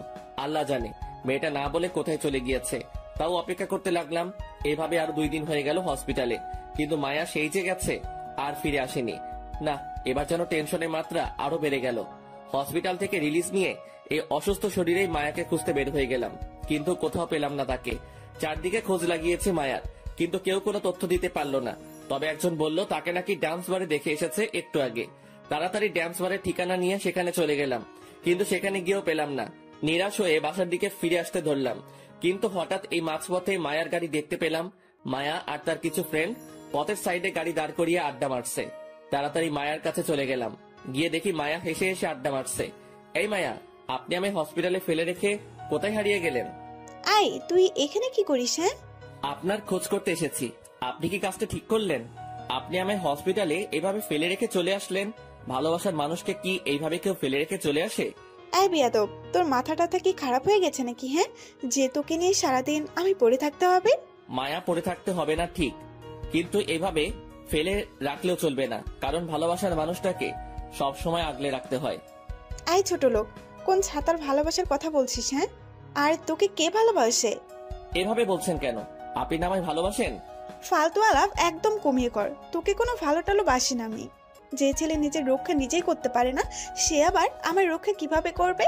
আল্লাহ জানে মেয়েটা না বলে কোথায় চলে গিয়েছে। তাও অপেক্ষা করতে লাগলাম। এভাবে আরো 2 দিন হয়ে গেল হসপিটালে, কিন্তু মায়া সেই যে গেছে, আর ফিরে আসেনি। না, এবার যেন টেনশনের মাত্রা আরো বেড়ে গেল। হসপিটাল থেকে রিলিজ নিয়ে এই অসুস্থ শরীরেই মায়াকে খুঁজতে বের হয়ে গেলাম, কিন্তু কোথাও পেলাম না তাকে। চারদিকে খোঁজ লাগিয়েছে মায়ার, কিন্তু কেউ কোনো তথ্য দিতে পারলো না। তবে একজন বলল তাকে নাকি ডান্স বারে দেখে এসেছে একটু আগে। তাড়াতাড়ি ডান্স বারের ঠিকানা নিয়ে সেখানে চলে গেলাম, কিন্তু সেখানে গিয়েও পেলাম না। নিরাশ হয়ে বাসার দিকে ফিরে আসতে ধরলাম, কিন্তু হঠাৎ এই মাঝপথে মায়ার গাড়ি দেখতে পেলাম। মায়া আর তার কিছু ফ্রেন্ড পথের সাইডে গাড়ি দাঁড় করিয়ে আড্ডা মারছে। তাড়াতাড়ি মায়ার কাছে চলে গেলাম। গিয়ে দেখি মায়া হেসে হেসে আড্ডা মারছে। এই মায়া, আপনি আমায় হসপিটালে ফেলে রেখে কোথায় হারিয়ে গেলেন? আয়, তুই এখানে কি করিস? হ্যাঁ, আপনার খোঁজ করতে এসেছি। আপনি কি কাজটা ঠিক করলেন? আপনি আমায় হসপিটালে এভাবে ফেলে রেখে চলে আসলেন। ভালোবাসার মানুষকে কি এইভাবে কেউ ফেলে রেখে চলে আসে? আয় বেয়াদব, তোর মাথাটা কি খারাপ হয়ে গেছে নাকি? হ্যাঁ, যে তোকে নিয়ে সারাদিন আমি পড়ে থাকতে হবে? মায়া পড়ে থাকতে হবে না ঠিক, কিন্তু এভাবে ফেলে রাখলেও চলবে না, কারণ ভালোবাসার মানুষটাকে সব সময় আগলে রাখতে হয়। আয় ছোট লোক, কোন ছাতার ভালোবাসার কথা বলছিস? হ্যাঁ, আর তোকে কে ভালোবাসে? এভাবে বলছেন কেন? আপনি না আমায় ভালোবাসেন? ফালতু আলাপ একদম কমিয়ে কর। তোকে কোনো ভালো টালো বাসি না আমি। যে ছেলে নিজের রক্ষা নিজেই করতে পারে না, সে আবার আমার রক্ষা কিভাবে করবে?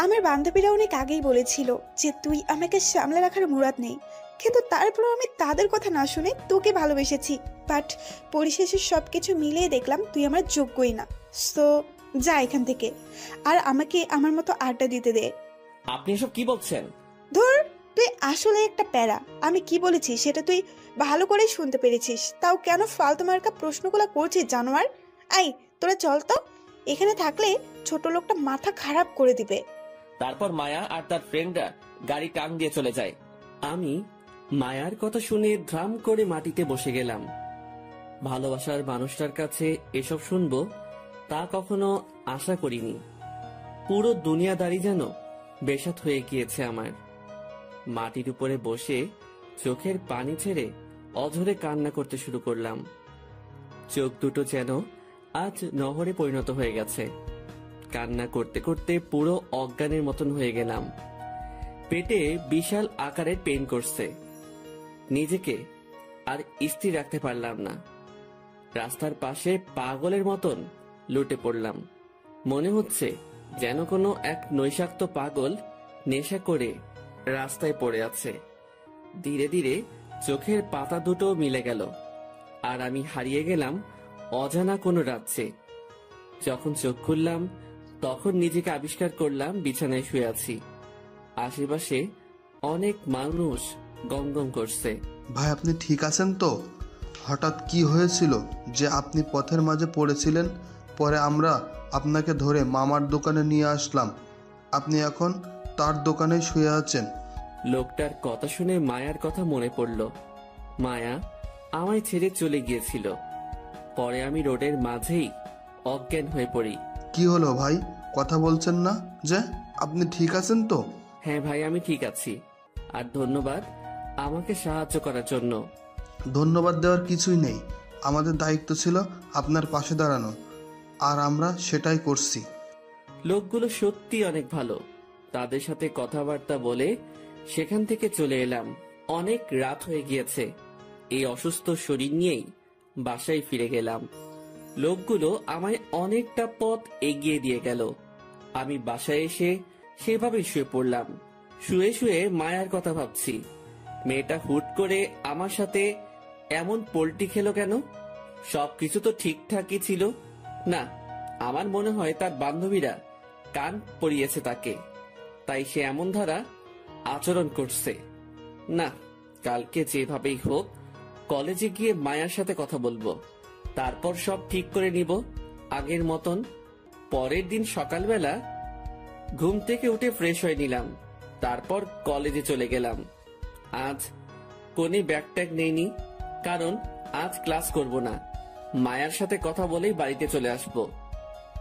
আমার বান্ধবীরা অনেক আগেই বলেছিল যে তুই আমাকে সামলে রাখার মুরাদ নেই, কিন্তু তারপর আমি তাদের কথা না শুনে তোকে ভালোবেসেছি। বাট পরিশেষে সবকিছু মিলিয়ে দেখলাম তুই আমার যোগ্যই না। সো যা এখান থেকে, আর আমাকে আমার মতো আড্ডা দিতে দে। আপনি এসব কি বলছেন? ধুর, তুই আসলে একটা প্যারা। আমি কি বলেছি সেটা তুই ভালো করেই শুনতে পেরেছিস, তাও কেন ফালতু মার্কা প্রশ্নগুলো করছিস জানোয়ার? আই, তোরা চল তো, এখানে থাকলে ছোট লোকটা মাথা খারাপ করে দিবে। তারপর মায়া আর তার ফ্রেন্ডরা গাড়ি টান দিয়ে চলে যায়। আমি মায়ার কথা শুনে ধ্রাম করে মাটিতে বসে গেলাম। ভালোবাসার মানুষটার কাছে এসব শুনবো তা কখনো আশা করিনি। পুরো দুনিয়াদারি যেন বেসাত হয়ে গিয়েছে আমার। মাটির উপরে বসে চোখের পানি ছেড়ে অঝরে কান্না করতে শুরু করলাম। চোখ দুটো যেন আজ নহরে পরিণত হয়ে গেছে। কান্না করতে করতে পুরো অজ্ঞানের মতন হয়ে গেলাম। পেটে বিশাল আকারের পেন করছে, নিজেকে আর স্থির রাখতে পারলাম না। রাস্তার পাশে পাগলের মতন লুটে পড়লাম। মনে হচ্ছে যেন কোনো এক নৈশাক্ত পাগল নেশা করে রাস্তায় পড়ে আছে। ধীরে ধীরে চোখের পাতা দুটো মিলে গেল, আর আমি হারিয়ে গেলাম অজানা কোনো রাজ্যে। যখন চোখ খুললাম তখন নিজেকে আবিষ্কার করলাম বিছানায় শুয়ে আছি। আশেপাশে অনেক মানুষ গমগম করছে। ভাই, আপনি ঠিক আছেন তো? হঠাৎ কি হয়েছিল যে আপনি পথের মাঝে পড়েছিলেন? পরে আমরা আপনাকে ধরে মামার দোকানে নিয়ে আসলাম। আপনি এখন তার দোকানে শুয়ে আছেন। লোকটার কথা শুনে মায়ার কথা মনে পড়ল। মায়া আমায় ছেড়ে চলে গিয়েছিল। পরে আমি রোডের মাঝেই অজ্ঞান হয়ে পড়ি। কি হলো ভাই, কথা বলছেন না যে? আপনি ঠিক আছেন তো? হ্যাঁ ভাই, আমি ঠিক আছি। আর ধন্যবাদ আমাকে সাহায্য করার জন্য। ধন্যবাদ দেওয়ার কিছুই নেই। আমাদের দায়িত্ব ছিল আপনার পাশে দাঁড়ানো, আর আমরা সেটাই করছি। লোকগুলো সত্যি অনেক ভালো। তাদের সাথে কথাবার্তা বলে সেখান থেকে চলে এলাম। অনেক রাত হয়ে গিয়েছে। এই অসুস্থ শরীর নিয়েই বাসায় ফিরে গেলাম। লোকগুলো আমায় অনেকটা পথ এগিয়ে দিয়ে গেল। আমি বাসায় এসে সেভাবে শুয়ে পড়লাম। শুয়ে শুয়ে মায়ার কথা ভাবছি। মেয়েটা হুট করে আমার সাথে এমন পোল্টি খেলো কেন? সবকিছু তো ঠিকঠাকই ছিল না। আমার মনে হয় তার বান্ধবীরা কান পরিয়েছে তাকে, তাই সে এমন ধারা আচরণ করছে। না, কালকে যেভাবেই হোক কলেজে গিয়ে মায়ার সাথে কথা বলবো, তারপর সব ঠিক করে নিব আগের মতন। পরের দিন সকালবেলা ঘুম থেকে উঠে ফ্রেশ হয়ে নিলাম, তারপর কলেজে চলে গেলাম। আজ কোনে ব্যাগ ট্যাগ নেইনি, কারণ আজ ক্লাস করব না। মায়ার সাথে কথা বলেই বাড়িতে চলে আসব।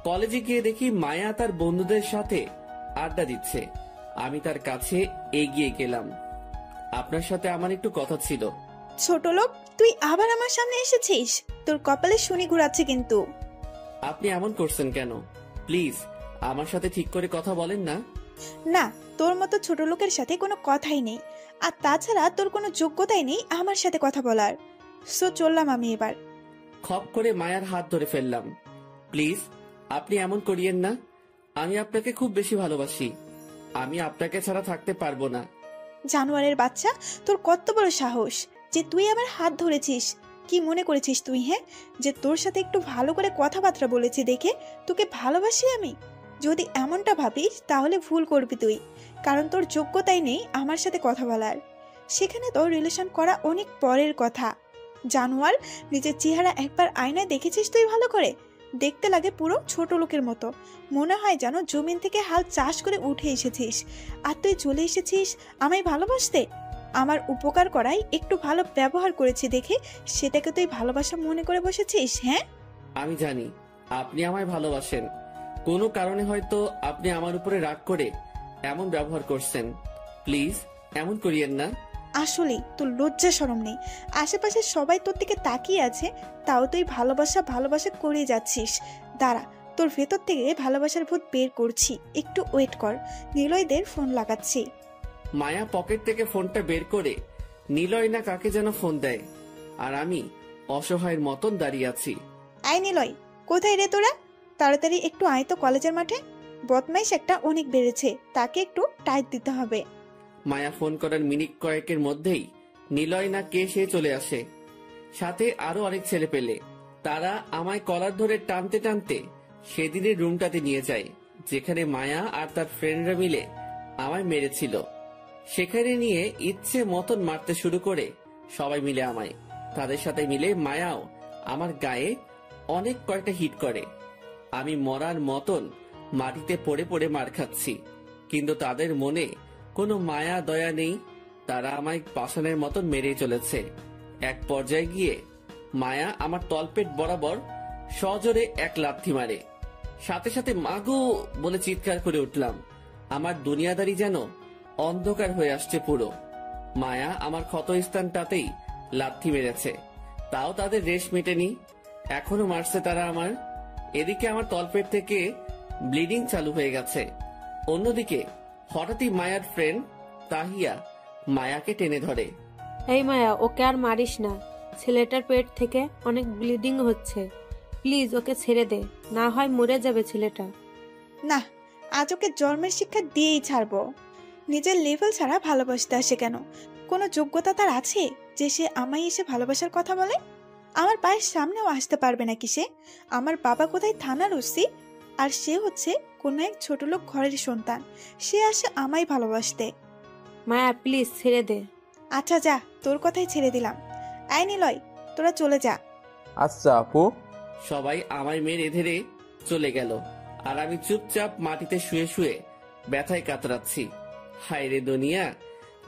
কলেজে গিয়ে দেখি মায়া তার বন্ধুদের সাথে আড্ডা দিচ্ছে। আমি তার কাছে এগিয়ে গেলাম। আপনার সাথে আমার একটু কথা ছিল। ছোট লোক, তুই আবার আমার সামনে এসেছিস? তোর কপালে শনি ঘুরাচ্ছে কিন্তু। আপনি এমন করছেন কেন? প্লিজ আমার সাথে ঠিক করে কথা বলেন না। না, তোর মতো ছোট লোকের সাথে কোনো কথাই নেই, আর তাছাড়া তোর কোনো যোগ্যতাই নেই আমার সাথে কথা বলার। সো চললাম আমি এবার। খপ করে মায়ার হাত ধরে ফেললাম। প্লিজ আপনি এমন করিয়েন না। আমি আপনাকে খুব বেশি ভালোবাসি। আমি আপনাকে ছাড়া থাকতে পারবো না। জানোয়ারের বাচ্চা, তোর কত বড় সাহস যে তুই আমার হাত ধরেছিস? কি মনে করেছিস তুই, হ্যাঁ, যে তোর সাথে একটু ভালো করে কথাবার্তা বলেছি দেখে তোকে ভালোবাসি আমি? যদি এমনটা ভাবিস তাহলে ভুল করবি তুই, কারণ তোর যোগ্যতাই নেই আমার সাথে কথা বলার। সেখানে তোর রিলেশন করা অনেক পরের কথা। জানোয়ার, নিজের চেহারা একবার আয়নায় দেখেছিস তুই ভালো করে? দেখতে লাগে পুরো ছোট লোকের মতো। মনে হয় যেন জমিন থেকে হাল চাষ করে উঠে এসেছিস, আর তুই চলে এসেছিস আমায় ভালোবাসতে। আমার উপকার করাই একটু ভালো ব্যবহার করেছি দেখে সেটাকে তুই ভালোবাসা মনে করে বসেছিস? হ্যাঁ, আমি জানি আপনি আমায় ভালোবাসেন। কোনো কারণে হয়তো আপনি আমার উপরে রাগ করে এমন ব্যবহার করছেন। প্লিজ এমন করিয়েন না। আসলেই তোর লজ্জা শরম নেই। আশেপাশে সবাই তোর দিকে তাকিয়ে আছে, তাও তুই ভালোবাসা ভালোবাসা করে যাচ্ছিস। দাঁড়া, তোর ভেতর থেকে ভালোবাসার ভূত বের করছি, একটু ওয়েট কর। নিলয়দের ফোন লাগাচ্ছি। মায়া পকেট থেকে ফোনটা বের করে নিলয় না কাকে যেন ফোন দেয়, আর আমি অসহায়ের মতন দাঁড়িয়ে আছি। আয় নিলয়, কোথায় রে তোরা? তাড়াতাড়ি একটু আয় তো কলেজের মাঠে। বদমাইশ একটা অনেক বেড়েছে, তাকে একটু টাইট দিতে হবে। মায়া ফোন করার মিনিট কয়েকের মধ্যেই নিলয় না কে সে চলে আসে, সাথে আরো অনেক ছেলে পেলে। তারা আমায় কলার ধরে টানতে টানতে সেদিনের রুমটাতে নিয়ে যায়, যেখানে মায়া আর তার ফ্রেন্ডরা মিলে আমায় মেরেছিল। সেখানে নিয়ে ইচ্ছে মতন মারতে শুরু করে সবাই মিলে আমায়। তাদের সাথে মিলে মায়াও আমার গায়ে অনেক কয়েকটা হিট করে। আমি মরার মতন মাটিতে পড়ে পড়ে মার খাচ্ছি, কিন্তু তাদের মনে কোনো মায়া দয়া নেই। তারা আমায় পাষাণের মতন মেরেই চলেছে। এক পর্যায়ে গিয়ে মায়া আমার তলপেট বরাবর সজোরে এক লাথি মারে। সাথে সাথে মাগো বলে চিৎকার করে উঠলাম। আমার দুনিয়াদারি যেন অন্ধকার হয়ে আসছে পুরো। মায়া আমার ক্ষত স্থানটাতেই লাথি মেরেছে, তাও তাদের রেশ মেটেনি, এখনো মারছে তারা আমার। এদিকে আমার তলপেট থেকে ব্লিডিং চালু হয়ে গেছে। অন্যদিকে হঠাৎই মায়ার ফ্রেন্ড তাহিয়া মায়াকে টেনে ধরে। এই মায়া, ওকে আর মারিস না, ছেলেটার পেট থেকে অনেক ব্লিডিং হচ্ছে, প্লিজ ওকে ছেড়ে দে, না হয় মরে যাবে ছেলেটা। না, আজ ওকে জন্মের শিক্ষা দিয়েই ছাড়বো। নিজের লেভেল ছাড়া ভালোবাসতে আসে কেন? কোনো যোগ্যতা তার আছে যে সে আমায় এসে ভালোবাসার কথা বলে? আমার পায়ের সামনেও আসতে পারবে নাকি সে? আমার বাবা কোথায় থানার ওসি, আর সে হচ্ছে কোনো এক ছোট লোক ঘরের সন্তান। সে আসে আমায় ভালোবাসতে। মায়া প্লিজ ছেড়ে দে। আচ্ছা যা, তোর কথাই ছেড়ে দিলাম। আই নিলয়, তোরা চলে যা। আচ্ছা আপু। সবাই আমায় মেরে ধরে চলে গেল, আর আমি চুপচাপ মাটিতে শুয়ে শুয়ে ব্যথায় কাতরাচ্ছি। হায় রে দুনিয়া,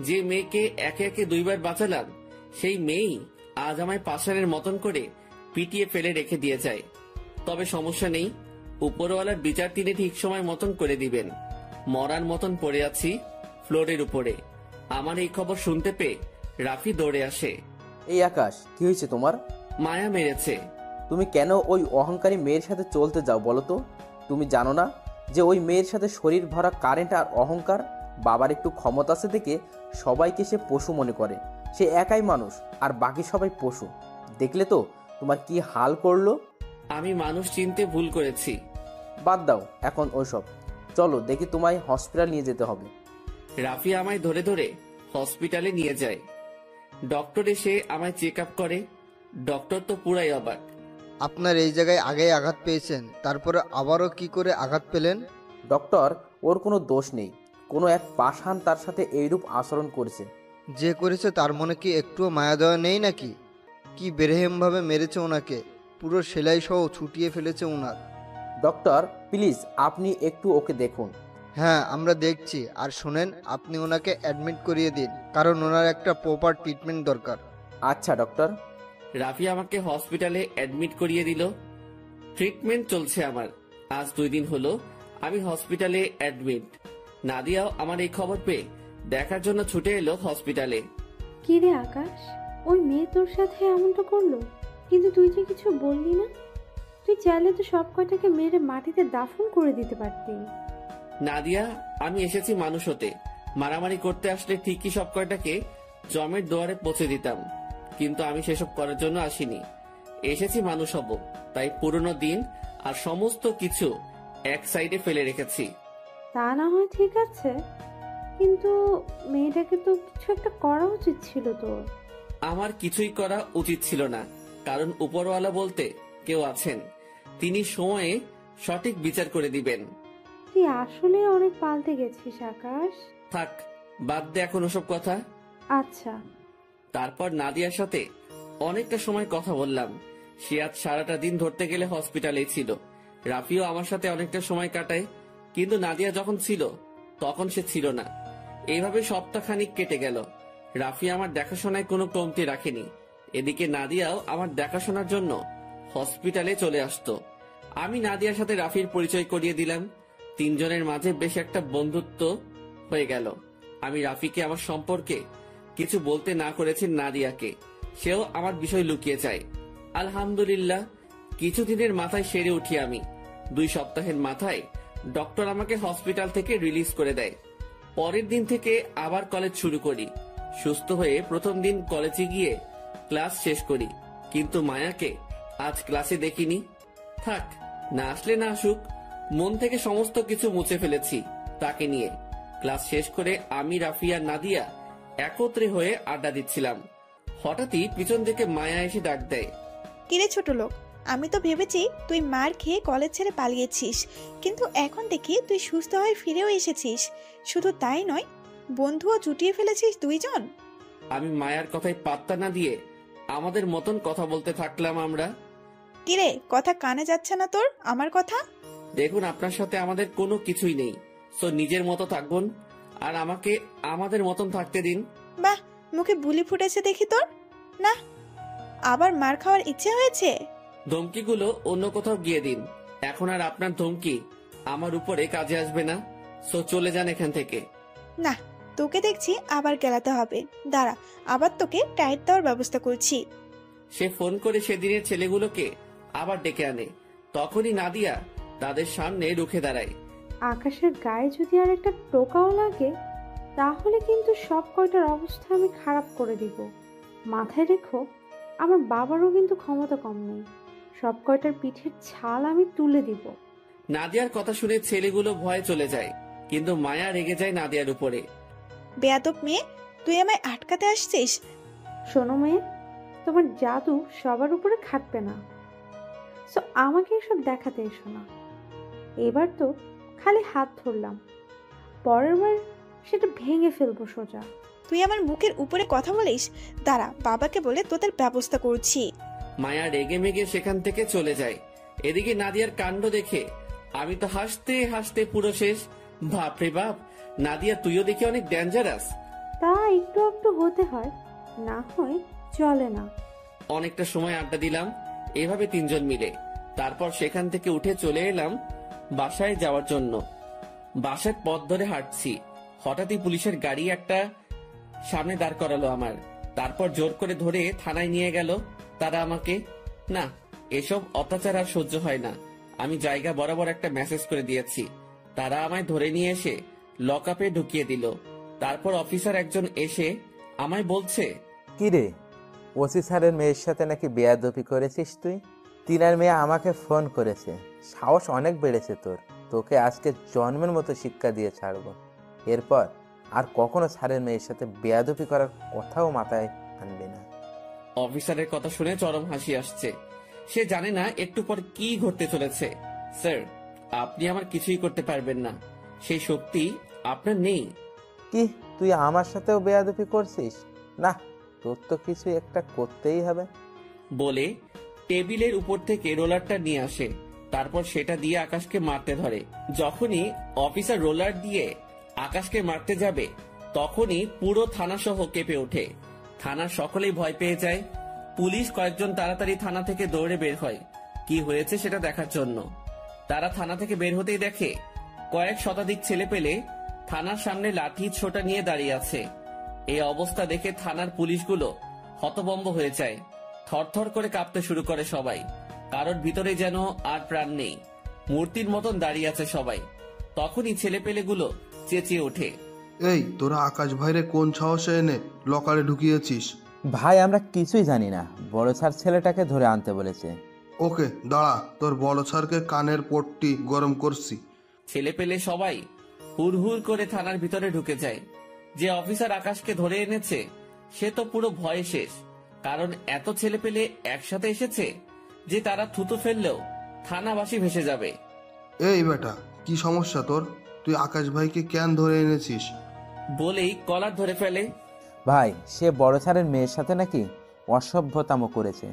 যে মেয়েকে একে একে 2 বার বাঁচালাম, সেই মেয়েই আজ আমায় পাষাণের মতন করে পিটিয়ে ফেলে রেখে দিয়ে যায়। তবে সমস্যা নেই, উপরওয়ালার বিচার তিনি ঠিক সময় মতন করে দিবেন। মরার মতন পড়ে আছি ফ্লোরের উপরে। আমার এই খবর শুনতে পেয়ে রাফি দৌড়ে আসে। এই আকাশ, কি হয়েছে তোমার? মায়া মেরেছে। তুমি কেন ওই অহংকারী মেয়ের সাথে চলতে যাও বলো তো? তুমি জানো না যে ওই মেয়ের সাথে শরীর ভরা কারেন্ট আর অহংকার? বাবার একটু ক্ষমতা আছে দেখে সবাইকে সে পশু মনে করে। সে একাই মানুষ আর বাকি সবাই পশু। দেখলে তো তোমার কি হাল করলো? আমি মানুষ চিনতে ভুল করেছি। বাদ দাও এখন ওইসব, চলো দেখি তোমায় হসপিটাল নিয়ে যেতে হবে। রাফি আমায় ধরে ধরে হসপিটালে নিয়ে যায়। ডক্টর এসে আমায় চেক আপ করে। ডক্টর তো পুরাই অবাক। আপনার এই জায়গায় আগেই আঘাত পেয়েছেন, তারপরে আবারও কি করে আঘাত পেলেন? ডক্টর, ওর কোনো দোষ নেই, কোনো এক পাষাণ তার সাথে এইরূপ আচরণ করেছে। যে করেছে তার মনে কি একটুও মায়া দেওয়া নেই নাকি? কি বেরহেমভাবে মেরেছে ওনাকে, পুরো সেলাই সহ ছুটিয়ে ফেলেছে ওনার। ডক্টর প্লিজ আপনি একটু ওকে দেখুন। হ্যাঁ আমরা দেখছি। আর শোনেন, আপনি ওনাকে অ্যাডমিট করিয়ে দিন, কারণ ওনার একটা প্রপার ট্রিটমেন্ট দরকার। আচ্ছা ডক্টর। রাফি আমাকে হসপিটালে অ্যাডমিট করিয়ে দিল। ট্রিটমেন্ট চলছে আমার। আজ 2 দিন হলো আমি হসপিটালে অ্যাডমিট। নাদিয়াও আমার এই খবর পেয়ে দেখার জন্য ছুটে এলো হসপিটালে। কি রে আকাশ, ওই মেয়ে তোর সাথে এমনটা করলো, কিন্তু তুই যে কিছু বললি না? তুই চাইলে তো সব কয়টাকে মেরে মাটিতে দাফন করে দিতে পারতি। নাদিয়া, আমি এসেছি মানুষ হতে। মারামারি করতে আসলে ঠিকই সব কয়টাকে জমের দুয়ারে পৌঁছে দিতাম, কিন্তু আমি সেসব করার জন্য আসিনি। এসেছি মানুষ হব, তাই পুরনো দিন আর সমস্ত কিছু এক সাইডে ফেলে রেখেছি। তা না হয় ঠিক আছে, কিন্তু মেয়েটাকে তো কিছু একটা করা উচিত ছিল তোর। আমার কিছুই করা উচিত ছিল না, কারণ উপরওয়ালা বলতে কেউ আছেন, তিনি সময়ে সঠিক বিচার করে দিবেন। তুই আসলে অনেক পাল্টে গেছিস আকাশ। থাক, বাদ দে এখন ওসব কথা। আচ্ছা। তারপর নাদিয়ার সাথে অনেকটা সময় কথা বললাম। সে আজ সারাটা দিন ধরতে গেলে হসপিটালেই ছিল। রাফিও আমার সাথে অনেকটা সময় কাটায়, কিন্তু নাদিয়া যখন ছিল তখন সে ছিল না। এইভাবে সপ্তাহখানিক কেটে গেল। রাফি আমার দেখাশোনায় কোনো কমতি রাখেনি। এদিকে নাদিয়াও আমার দেখাশোনার জন্য হসপিটালে চলে আসতো। আমি নাদিয়ার সাথে রাফির পরিচয় করিয়ে দিলাম। 3 জনের মাঝে বেশ একটা বন্ধুত্ব হয়ে গেল। আমি রাফিকে আমার সম্পর্কে কিছু বলতে না করেছি নাদিয়াকে, সেও আমার বিষয় লুকিয়ে যায়। আলহামদুলিল্লাহ, কিছুদিনের মাথায় সেরে উঠি আমি। 2 সপ্তাহের মাথায় ডক্টর আমাকে হসপিটাল থেকে রিলিজ করে দেয়। পরের দিন থেকে আবার কলেজ শুরু করি। সুস্থ হয়ে প্রথম দিন কলেজে গিয়ে ক্লাস শেষ করি, কিন্তু মায়াকে আজ ক্লাসে দেখিনি। থাক, না আসলে না আসুক, মন থেকে সমস্ত কিছু মুছে ফেলেছি তাকে নিয়ে। ক্লাস শেষ করে আমি, রাফি আর নাদিয়া একত্রে হয়ে আড্ডা দিচ্ছিলাম। হঠাৎই পিছন থেকে মায়া এসে ডাক দেয়। কিরে ছোট লোক, আমি তো ভেবেছি তুই মার খেয়ে কলেজ ছেড়ে পালিয়েছিস, কিন্তু এখন দেখি তুই সুস্থ হয়ে ফিরেও এসেছিস। শুধু তাই নয়, বন্ধুও জুটিয়ে ফেলেছিস 2 জন। আমি মায়ার কথায় পাত্তা না দিয়ে আমাদের মতন কথা বলতে থাকলাম আমরা। কিরে, কথা কানে যাচ্ছে না তোর আমার কথা? দেখুন, আপনার সাথে আমাদের কোনো কিছুই নেই, সো নিজের মতো থাকবেন আর আমাকে আমাদের মতন থাকতে দিন। বাহ, মুখে বুলি ফুটেছে দেখি তোর। না, আবার মার খাওয়ার ইচ্ছে হয়েছে? ধমকিগুলো অন্য কোথাও গিয়ে দিন। এখন আর আপনার ধমকি আমার উপরে কাজে আসবে না। সো চলে যান এখান থেকে। না, তোকে দেখছি আবার গেলাতে হবে। দাঁড়া, আবার তোকে টাইট দেওয়ার ব্যবস্থা করছি। সে ফোন করে সেদিনের ছেলেগুলোকে আবার ডেকে আনে। তখনই নাদিয়া তাদের সামনে রুখে দাঁড়ায়। আকাশের গায়ে যদি আর একটা টোকাও লাগে তাহলে কিন্তু সব কয়টার অবস্থা আমি খারাপ করে দিব। মাথায় রেখো, আমার বাবারও কিন্তু ক্ষমতা কম নেই। সব কয়টার পিঠের ছাল আমি তুলে দিব। নাদিয়ার কথা শুনে ছেলেগুলো ভয়ে চলে যায়, কিন্তু মায়া রেগে যায় নাদিয়ার উপরে। বেয়াদব মেয়ে, তুই আমায় আটকাতে আসছিস? শোনো মেয়ে, তোমার জাদু সবার উপরে খাটবে না, সো আমাকে এসব দেখাতে এসো না। এবার তো খালি হাত ধরলাম, পরের বার সেটা ভেঙে ফেলবো সোজা। তুই আমার মুখের উপরে কথা বলিস? দাঁড়া, বাবাকে বলে তোদের ব্যবস্থা করছি। মায়া রেগে মেগে সেখান থেকে চলে যায়। এদিকে নাদিয়ার কাণ্ড দেখে আমি তো হাসতে হাসতে পুরো শেষ। বাপরে বাপ, নাদিয়া তুইও দেখি অনেক ডেঞ্জারাস। তা একটু একটু হতে হয়, না হয় চলে না। অনেকটা সময় আড্ডা দিলাম এভাবে তিনজন মিলে। তারপর সেখান থেকে উঠে চলে এলাম বাসায় যাওয়ার জন্য। বাসার পথ ধরে হাঁটছি, হঠাৎই পুলিশের গাড়ি একটা সামনে দাঁড় করালো আমার। তারপর জোর করে ধরে থানায় নিয়ে গেল তারা আমাকে। না, এসব অত্যাচার আর সহ্য হয় না। আমি জায়গা বরাবর একটা মেসেজ করে দিয়েছি। তারা আমায় ধরে নিয়ে এসে লকআপে ঢুকিয়ে দিল। তারপর অফিসার একজন এসে আমায় বলছে, কিরে, ওসি স্যারের মেয়ের সাথে নাকি বেয়াদবি করেছিস তুই? তিনার মেয়ে আমাকে ফোন করেছে। সাহস অনেক বেড়েছে তোর। তোকে আজকে জন্মের মতো শিক্ষা দিয়ে ছাড়বো। এরপর আর কখনো স্যারের মেয়ের সাথে বেয়াদবি করার কথাও মাথায় আনবি না। অফিসারের কথা শুনে চরম হাসি আসছে। সে জানে না একটু পর কি ঘটতে চলেছে। স্যার, আপনি আমার কিছুই করতে পারবেন না, সেই শক্তি আপনার নেই। কি, তুই আমার সাথেও বেয়াদবি করছিস? না, তোর তো কিছু একটা করতেই হবে। বলে টেবিলের উপর থেকে রোলারটা নিয়ে আসে। তারপর সেটা দিয়ে আকাশকে মারতে ধরে। যখনই অফিসার রোলার দিয়ে আকাশকে মারতে যাবে তখনই পুরো থানা সহ কেঁপে ওঠে। থানার সকলেই ভয় পেয়ে যায়। পুলিশ কয়েকজন তাড়াতাড়ি থানা থেকে দৌড়ে বের হয় কি হয়েছে সেটা দেখার জন্য। তারা থানা থেকে বের হতেই দেখে কয়েক শতাধিক ছেলে পেলে থানার সামনে লাঠি ছোটা নিয়ে দাঁড়িয়ে আছে। এই অবস্থা দেখে থানার পুলিশগুলো হতভম্ব হয়ে যায়। থরথর করে কাঁপতে শুরু করে সবাই। কারোর ভিতরে যেন আর প্রাণ নেই, মূর্তির মতন দাঁড়িয়ে আছে সবাই। তখনই ছেলেপেলেগুলো চেঁচিয়ে ওঠে, এই তোরা আকাশ ভাইরে কোন সাহসে এনে লকারে ঢুকিয়েছিস? ভাই, আমরা কিছুই জানি না। বড় স্যার ছেলেটাকে ধরে আনতে বলেছে। ওকে দাঁড়া, তোর বড় স্যারকে কানের পট্টি গরম করছি। ছেলেপেলে সবাই হুড়হুড় করে থানার ভিতরে ঢুকে যায়। যে অফিসার আকাশকে ধরে এনেছে সে তো পুরো ভয়ে শেষ, কারণ এত ছেলেপেলে একসাথে এসেছে যে তারা থুতু ফেললেও থানাবাসী ভেসে যাবে। এই বেটা, কি সমস্যা তোর? তুই আকাশ ভাইকে কেন ধরে এনেছিস? বলেই কলার ধরে ফেলে। ভাই, সে বড় স্যারের মেয়ের সাথে নাকি অসভ্যতামো করেছে,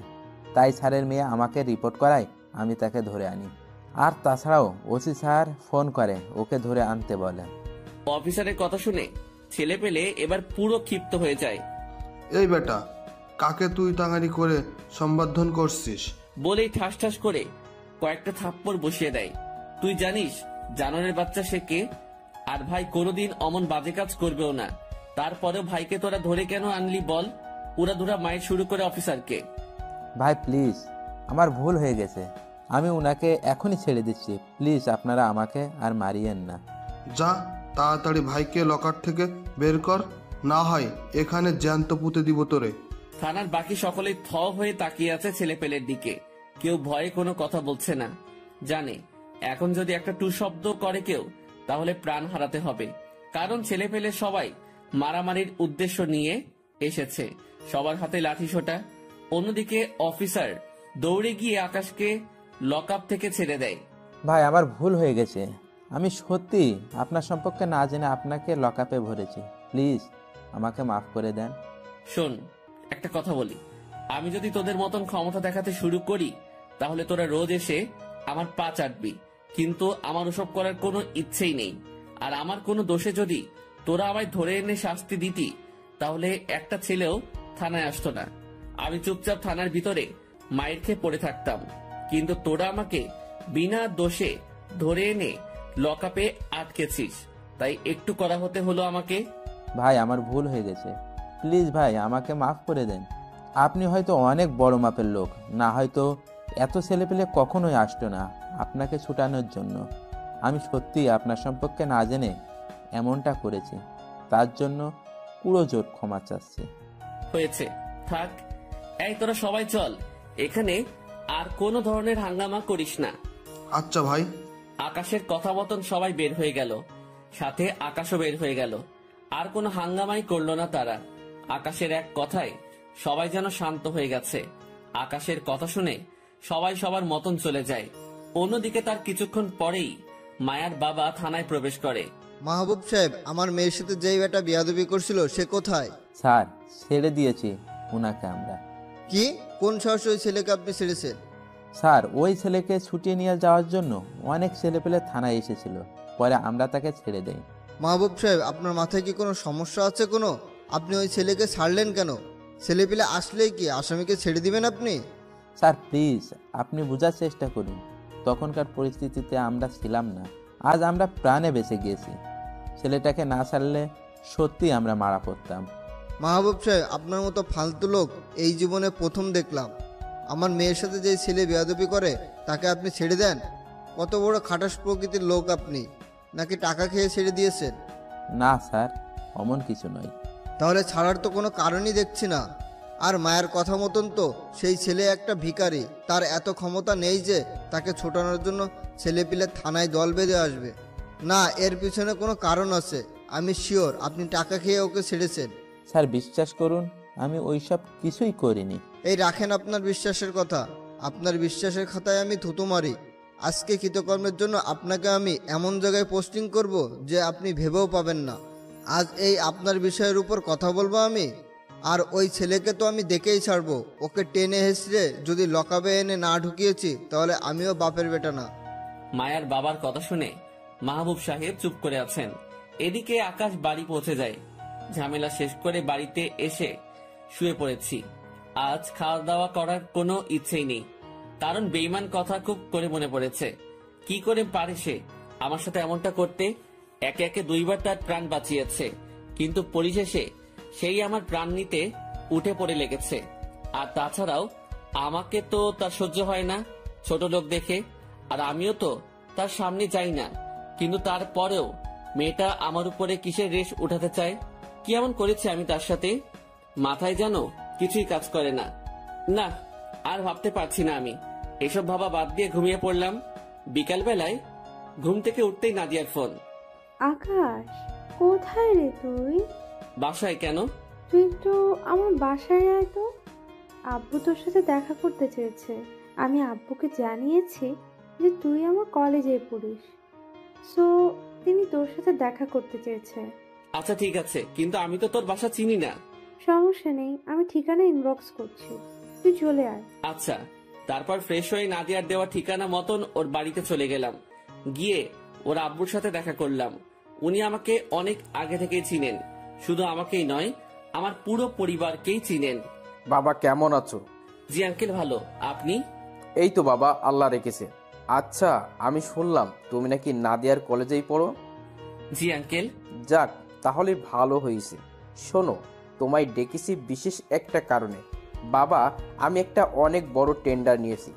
তাই স্যারের মেয়ে আমাকে রিপোর্ট করায় আমি তাকে ধরে আনি। আর তাছাড়াও ওসি স্যার ফোন করে ওকে ধরে আনতে বলে। অফিসারের কথা শুনে ছেলেপেলে এবার পুরো ক্ষিপ্ত হয়ে যায়। এই বেটা, কাকে তুই তাঙারি করে সম্বোধন করছিস? বলেই ঠাস ঠাস করে কয়েকটা থাপ্পড় বসিয়ে দেয়। তুই জানিস জানোয়ারের বাচ্চা সে কে? আর ভাই কোনোদিন অমন বাজে কাজ করবেও না। তারপরেও ভাইকে তোরা ধরে কেন আনলি বল? উড়াধুরা মাইর শুরু করে অফিসারকে। ভাই প্লিজ, আমার ভুল হয়ে গেছে। আমি উনাকে এখনই ছেড়ে দিচ্ছি। প্লিজ আপনারা আমাকে আর মারিয়েন না। যা, তাড়াতাড়ি ভাইকে লকার থেকে বের কর, না হয় এখানে জ্যান্ত পুঁতে দিব তোরে। থানার বাকি সকলেই থ হয়ে তাকিয়ে আছে ছেলেপেলের দিকে। কেউ ভয়ে কোনো কথা বলছে না। জানে এখন যদি একটা টু শব্দ করে কেউ তাহলে প্রাণ হারাতে হবে, কারণ ছেলেপেলে সবাই মারামারির উদ্দেশ্য নিয়ে এসেছে। সবার হাতে লাঠি সোটা। অন্যদিকে অফিসার দৌড়ে গিয়ে আকাশকে লকআপ থেকে ছেড়ে দেয়। ভাই, আমার ভুল হয়ে গেছে। আমি সত্যি আপনার সম্পর্কে না জেনে আপনাকে লকআপে ভরেছি। প্লিজ আমাকে মাফ করে দেন। শোন, একটা কথা বলি, আমি যদি তোদের মতন ক্ষমতা দেখাতে শুরু করি তাহলে তোরা রোজ এসে আমার পা চাটবি, কিন্তু আমার ওসব করার কোনো ইচ্ছেই নেই। আর আমার কোনো দোষে যদি তোরা আমায় ধরে এনে শাস্তি দিতি তাহলে একটা ছেলেও থানায় আসতো না। আমি চুপচাপ থানার ভিতরে মায়ের খেয়ে পড়ে থাকতাম। কিন্তু তোরা আমাকে বিনা দোষে ধরে এনে লকআপে আটকেছিস। তাই একটু কড়া হতে হলো আমাকে। ভাই আমার ভুল হয়ে গেছে, প্লিজ ভাই আমাকে মাফ করে দেন। আপনি হয়তো অনেক বড় মাপের লোক, না হয়তো এত ছেলেপেলে কখনোই আসতো না আপনাকে ছুটানোর জন্য। আমি সত্যিই আপনার সম্পর্কে না জেনে এমনটা করেছি, তার জন্য পুরো জোর ক্ষমা চাচ্ছি। হয়েছে, থাক। এই তোরা সবাই চল, এখানে আর কোনো ধরনের হাঙ্গামা করিস না। আচ্ছা ভাই। আকাশের কথা মতন সবাই বের হয়ে গেল, সাথে আকাশও বের হয়ে গেল। আর কোনো হাঙ্গামাই করলো না তারা। আকাশের এক কথায় সবাই যেন শান্ত হয়ে গেছে। আকাশের কথা শুনে সবাই সবার মতন চলে যায়। অন্যদিকে তার কিছুক্ষণ পরেই মায়ার বাবা থানায় প্রবেশ করে। মাহবুব সাহেব, আমার মেয়ের সাথে যেই বেটা বিয়াদবি করছিল সে কোথায়? স্যার ছেড়ে দিয়েছি ওনাকে আমরা। কি? কোন সাহসে ওই ছেলেকে আপনি ছেড়েছেন? স্যার ওই ছেলেকে ছুটিয়ে নিয়ে যাওয়ার জন্য অনেক ছেলেপেলে থানায় এসেছিল, পরে আমরা তাকে ছেড়ে দেই। মাহবুব সাহেব, আপনার মাথায় কি কোনো সমস্যা আছে কোনো? আপনি ওই ছেলেকে ছাড়লেন কেন? ছেলেপিলে আসলেই কি আসামিকে ছেড়ে দিবেন আপনি? স্যার প্লিজ আপনি বোঝার চেষ্টা করুন, তখনকার পরিস্থিতিতে আমরা ছিলাম না। আজ আমরা প্রাণে বেঁচে গিয়েছি। ছেলেটাকে না ছাড়লে সত্যি আমরা মারা পড়তাম। মাহবুব সাহেব, আপনার মতো ফালতু লোক এই জীবনে প্রথম দেখলাম। আমার মেয়ের সাথে যে ছেলে বেয়াদবি করে তাকে আপনি ছেড়ে দেন? কত বড় খাটাস প্রকৃতির লোক আপনি! নাকি টাকা খেয়ে ছেড়ে দিয়েছেন? না স্যার, অমন কিছু নয়। তাহলে ছাড়ার তো কোনো কারণই দেখছি না। আর মায়ের কথা মতন তো সেই ছেলে একটা ভিখারি, তার এত ক্ষমতা নেই যে তাকে ছোটানোর জন্য ছেলেপিলে থানায় দল বেঁধে আসবে। না, এর পিছনে কোনো কারণ আছে। আমি শিওর আপনি টাকা খেয়ে ওকে ছেড়েছেন। স্যার বিশ্বাস করুন, আমি ওইসব কিছুই করিনি। এই রাখেন আপনার বিশ্বাসের কথা। আপনার বিশ্বাসের খাতায় আমি থুতু মারি। আজকে কৃতকর্মের জন্য আপনাকে আমি এমন জায়গায় পোস্টিং করব যে আপনি ভেবেও পাবেন না। আজ এই আপনার বিষয়ের উপর কথা বলবো আমি। আর ওই ছেলেকে তো আমি দেখেই ছাড়বো। ওকে টেনে হেসড়ে যদি লকাবে এনে না ঢুকিয়েছি তাহলে আমিও বাপের বেটা না। মায়ার বাবার কথা শুনে মাহবুব সাহেব চুপ করে আছেন। এদিকে আকাশ বাড়ি পৌঁছে যায়। ঝামেলা শেষ করে বাড়িতে এসে শুয়ে পড়েছি। আজ খাওয়া দাওয়া করার কোনো ইচ্ছেই নেই, কারণ বেঈমান কথা খুব করে মনে পড়েছে। কি করে পারে সে আমার সাথে এমনটা করতে? একে একে দুইবার তার প্রাণ বাঁচিয়েছে, কিন্তু পরিশেষে সেই আমার প্রাণ নিতে উঠে পড়ে লেগেছে। আর তাছাড়াও আমাকে তো তার সহ্য হয় না ছোট লোক দেখে, আর আমিও তো তার সামনে যাই না। কিন্তু তারপরেও মেয়েটা আমার উপরে কিসের রেশ উঠাতে চায়? কি এমন করেছে আমি তার সাথে? মাথায় যেন কিছুই কাজ করে না। না, আর ভাবতে পারছি না আমি। এসব ভাবা বাদ দিয়ে ঘুমিয়ে পড়লাম। বিকাল বেলায় ঘুম থেকে উঠতেই নাদিয়ার ফোন। আকাশ, কোথায় রে তুই? বাসায়। কেন? তুই একটু আমার বাসায় আয় তো। আব্বু তোর সাথে দেখা করতে চেয়েছে। আমি আব্বুকে জানিয়েছি যে তুই আমার কলেজে পড়িস, সো তিনি তোর সাথে দেখা করতে চেয়েছে। আচ্ছা ঠিক আছে, কিন্তু আমি তো তোর বাসা চিনি না। সমস্যা নেই, আমি ঠিকানা ইনবক্স করছি, তুই চলে আয়। আচ্ছা। তারপর ফ্রেশ হয়ে নাদিয়ার দেওয়া ঠিকানা মতন ওর বাড়িতে চলে গেলাম। গিয়ে ওর আব্বুর সাথে দেখা করলাম। উনি আমাকে অনেক আগে থেকেই চিনেন। শুধু আমাকেই নয়, আমার পুরো পরিবারকেই চিনেন। বাবা কেমন আছো? জি আঙ্কেল, ভালো। আপনি? এই তো বাবা, আল্লাহ রেখেছে। আচ্ছা, আমি শুনলাম তুমি নাকি নাদিয়ার কলেজেই পড়ো। জি আঙ্কেল। যাক, তাহলে ভালো হয়েছে। শোনো, তোমায় ডেকেছি বিশেষ একটা কারণে। বাবা, আমি একটা অনেক বড় টেন্ডার নিয়েছি,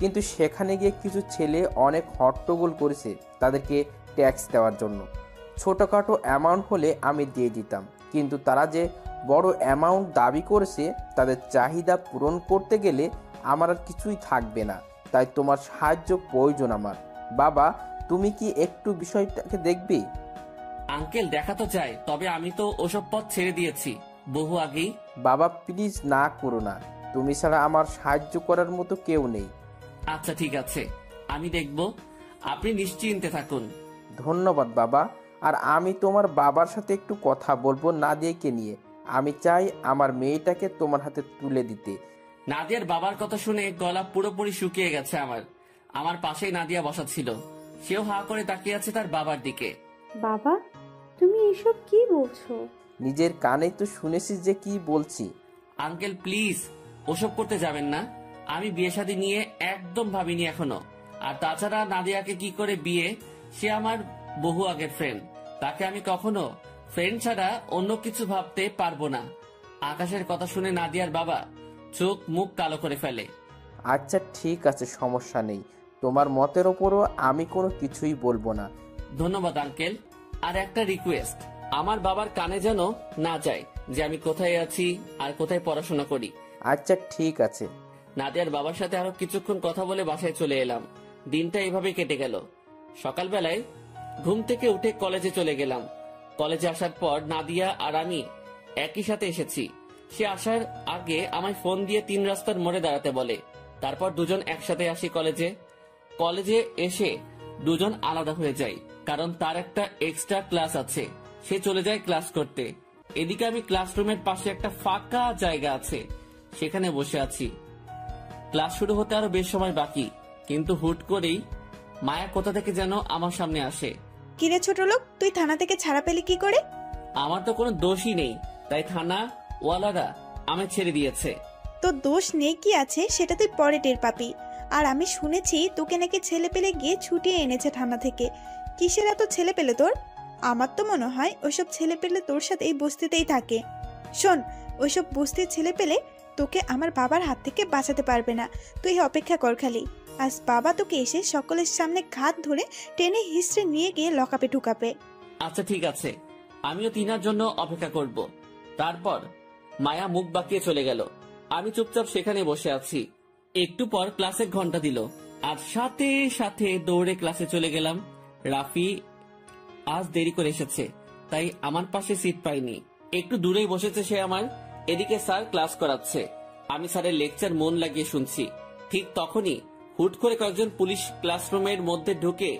কিন্তু সেখানে গিয়ে কিছু ছেলে অনেক হট্টগোল করেছে তাদেরকে ট্যাক্স দেওয়ার জন্য। ছোটোখাটো অ্যামাউন্ট হলে আমি দিয়ে দিতাম, কিন্তু তারা যে বড় অ্যামাউন্ট দাবি করেছে তাদের চাহিদা পূরণ করতে গেলে আমার আর কিছুই থাকবে না। তাই তোমার সাহায্য প্রয়োজন আমার। বাবা, তুমি কি একটু বিষয়টাকে দেখবে? আঙ্কেল, দেখা তো যায়, তবে আমি তো ওসব পথ ছেড়ে দিয়েছি বহু আগেই। বাবা প্লিজ না করো না, তুমি ছাড়া আমার সাহায্য করার মতো কেউ নেই। আচ্ছা ঠিক আছে, আমি দেখব। আপনি নিশ্চিন্তে থাকুন। ধন্যবাদ বাবা। আর আমি তোমার বাবার সাথে একটু কথা বলবো নাদিয়াকে নিয়ে। আমি চাই আমার মেয়েটাকে তোমার হাতে তুলে দিতে। নাদিয়ার বাবার কথা শুনে গলা পুরোপুরি শুকিয়ে গেছে আমার। আমার পাশেই নাদিয়া বসা ছিল। সেও হা করে তাকিয়ে আছে তার বাবার দিকে। বাবা, তুমি এসব কি বলছো? নিজের কানেই তো শুনেছি যে কি বলছি। আঙ্কেল প্লিজ, ওসব করতে যাবেন না। আমি বিয়ে শাদী নিয়ে একদম ভাবিনি এখনো। আর তাছাড়া নাদিয়াকে কি করে বিয়ে, সে আমার বহু আগের ফ্রেন্ড। তাকে আমি কখনো ফ্রেন্ড ছাড়া অন্য কিছু ভাবতে পারবো না। আকাশের কথা শুনে নাদিয়ার বাবা চোখ মুখ কালো করে ফেলে। আচ্ছা ঠিক আছে, সমস্যা নেই, তোমার মতের ওপরও আমি কোনো কিছুই বলবো না। ধন্যবাদ আঙ্কেল। আর একটা রিকোয়েস্ট, আমার বাবার কানে যেন না যায় যে আমি কোথায় আছি আর কোথায় পড়াশোনা করি। আচ্ছা ঠিক আছে। নাদিয়ার বাবার সাথে আরো কিছুক্ষণ কথা বলে বাসায় চলে এলাম। দিনটা এভাবে কেটে গেল। সকালবেলায় ঘুম থেকে উঠে কলেজে চলে গেলাম। কলেজে আসার পর নাদিয়া আর আমি একই সাথে এসেছি। সে আসার আগে আমায় ফোন দিয়ে 3 রাস্তার মোড়ে দাঁড়াতে বলে। তারপর দুজন একসাথে আসি কলেজে। কলেজে এসে দুজন আলাদা হয়ে যাই, কারণ তার একটা এক্সট্রা ক্লাস আছে। সে চলে যায় ক্লাস করতে। এদিকে আমি ক্লাসরুমের পাশে একটা ফাঁকা জায়গা আছে, সেখানে বসে আছি। ক্লাস শুরু হতে আরো বেশ সময় বাকি, কিন্তু হুট করেই মায়া কোথা থেকে যেন আমার সামনে আসে। কিরে ছোট লোক, তুই থানা থেকে ছাড়া পেলি কি করে? আমার তো কোনো দোষই নেই, তাই থানা ওয়ালারা আমায় ছেড়ে দিয়েছে। তোর দোষ নেই কি আছে সেটা তুই পরে টের পাবি। আর আমি শুনেছি তোকে নাকি ছেলে পেলে গিয়ে ছুটিয়ে এনেছে থানা থেকে। কিসের এত ছেলে পেলে তোর? আমার তো মনে হয় ওইসব ছেলে পেলে তোর সাথে এই বস্তিতেই থাকে। শোন, ওইসব বস্তির ছেলে পেলে তোকে আমার বাবার হাত থেকে বাঁচাতে পারবে না। তুই অপেক্ষা কর খালি। আজ বাবা তোকে এসে সকলের সামনে ঘাত ধরে টেনে হিস্ট্রি নিয়ে গিয়ে লকাপে ঢুকাবে। আচ্ছা ঠিক আছে, আমিও তিনার জন্য অপেক্ষা করব। তারপর মায়া মুখ বাঁকিয়ে চলে গেল। আমি চুপচাপ সেখানে বসে আছি। একটু পর ক্লাসের ঘন্টা দিল। আর সাথে সাথে দৌড়ে ক্লাসে চলে গেলাম। রাফি আজ দেরি করে এসেছে, তাই আমার পাশে সিট পাইনি। একটু দূরেই বসেছে সে আমার। এদিকে স্যার ক্লাস করাচ্ছে, আমি স্যারের লেকচার মন লাগিয়ে শুনছি। ঠিক তখনই হুট করে কয়েকজন পুলিশ ক্লাসরুমের মধ্যে ঢুকে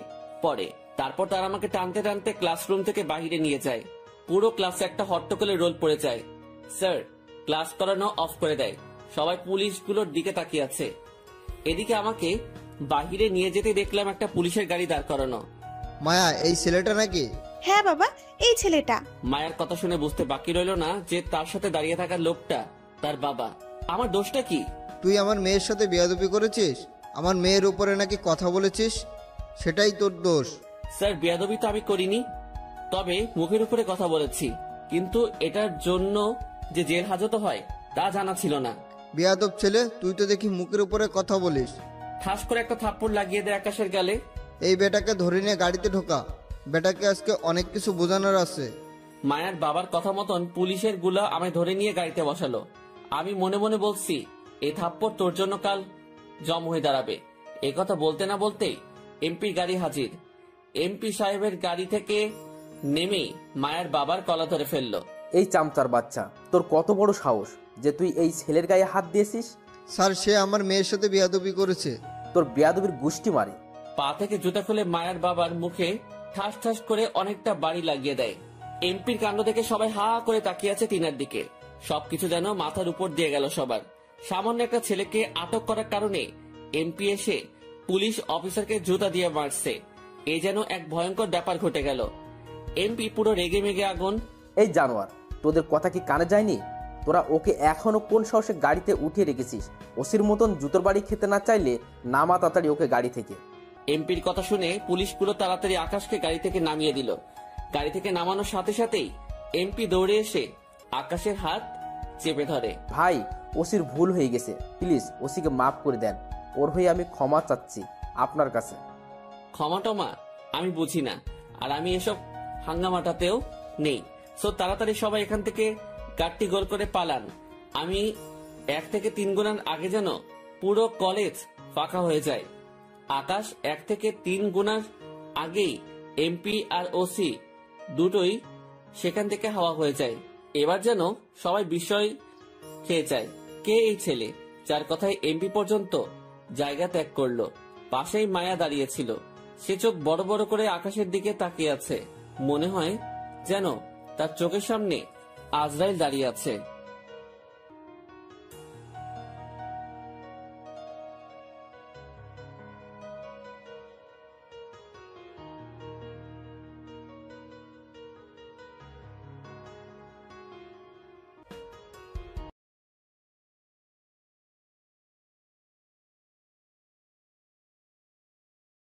পড়ে। তারপর তারা আমাকে টানতে টানতে ক্লাসরুম থেকে বাহিরে নিয়ে যায়। পুরো ক্লাসে একটা হট্টগোলের রোল পড়ে যায়। স্যার ক্লাস করানো অফ করে দেয়। সবাই পুলিশগুলোর দিকে তাকিয়ে আছে। এদিকে আমাকে বাহিরে নিয়ে যেতে দেখলাম একটা পুলিশের গাড়ি দাঁড় করানো। মায়া, এই ছেলেটা নাকি? হ্যাঁ বাবা, এই ছেলেটা। মায়ের কথা শুনে বুঝতে বাকি রইল না যে তার সাথে দাঁড়িয়ে থাকা লোকটা তার বাবা। আমার দোষটা কি? তুই আমার মেয়ের সাথে বেয়াদবি করেছিস, আমার মেয়ের উপরে নাকি কথা বলেছিস, সেটাই তোর দোষ। স্যার বেয়াদবি তো আমি করিনি, তবে মুখের উপরে কথা বলেছি। কিন্তু এটার জন্য যে জেল হাজত হয় তা জানা ছিল না। বেয়াদব ছেলে, তুই তো দেখি মুখের উপরে কথা বলিস। ঠাস করে একটা থাপ্পড় লাগিয়ে দেয় আকাশের গালে। এই বেটাকে ধরে নিয়ে গাড়িতে ঢোকা, বেটাকে আজকে অনেক কিছু বোঝানোর আছে। মায়ের বাবার কথা মতন পুলিশের গুলা আমায় ধরে নিয়ে গাড়িতে বসালো। আমি মনে মনে বলছি, এই থাপ্পড় তোর জন্য কাল জম হয়ে দাঁড়াবে। এ কথা বলতে না বলতেই এমপি গাড়ি হাজির। এমপি সাহেবের গাড়ি থেকে নেমেই মায়ের বাবার গলা ধরে ফেললো। এই চামচার বাচ্চা, তোর কত বড় সাহস যে তুই এই ছেলের গায়ে হাত দিয়েছিস? স্যার, সে আমার মেয়ের সাথে বেয়াদবি করেছে। তোর বেয়াদবির গুষ্টি মারে। পা থেকে জুতা খুলে মায়ের বাবার মুখে ঠাস ঠাস করে অনেকটা বাড়ি লাগিয়ে দেয়। এমপির কাণ্ড দেখে সবাই হা করে তাকিয়ে আছে তিনার দিকে। সবকিছু যেন মাথার উপর দিয়ে গেল সবার। সামান্য একটা ছেলেকে আটক করার কারণে এমপি এসে পুলিশ অফিসারকে জুতা দিয়ে মারছে। এ যেন এক ভয়ঙ্কর ব্যাপার ঘটে গেল। এমপি পুরো রেগে মেগে আগুন। এই জানোয়ার, তোদের কথা কি কানে যায়নি? তোরা ওকে এখনো কোন সাহসে গাড়িতে উঠিয়ে রেখেছিস? ওসির মতন জুতোর বাড়ি খেতে না চাইলে নামা তাড়াতাড়ি ওকে গাড়ি থেকে। এমপির কথা শুনে পুলিশগুলো তাড়াতাড়ি আকাশকে গাড়ি থেকে নামিয়ে দিল। গাড়ি থেকে নামানোর সাথে সাথেই এমপি দৌড়ে এসে আকাশের হাত চেপে ধরে। ভাই, ওসির ভুল হয়ে গেছে, প্লিজ ওসিকে মাফ করে দেন। ওর হয়ে আমি ক্ষমা চাচ্ছি আপনার কাছে। ক্ষমা টমা আমি বুঝি না, আর আমি এসব হাঙ্গামাটাতেও নেই। সো তাড়াতাড়ি সবাই এখান থেকে গাড়িটি গোল করে পালান। আমি 1 থেকে 3 গুণার আগে যেন পুরো কলেজ ফাঁকা হয়ে যায়। আকাশ 1 থেকে 3 গুণার আগেই এমপি আর ওসি দুটোই সেখান থেকে হাওয়া হয়ে যায়। এবার যেন সবাই বিস্ময় খেয়ে যায়। কে এই ছেলে যার কথায় এমপি পর্যন্ত জায়গা ত্যাগ করলো? পাশেই মায়া দাঁড়িয়েছিল। সে চোখ বড় বড় করে আকাশের দিকে তাকিয়ে আছে। মনে হয় যেন তার চোখের সামনে আজরাইল দাঁড়িয়ে আছে।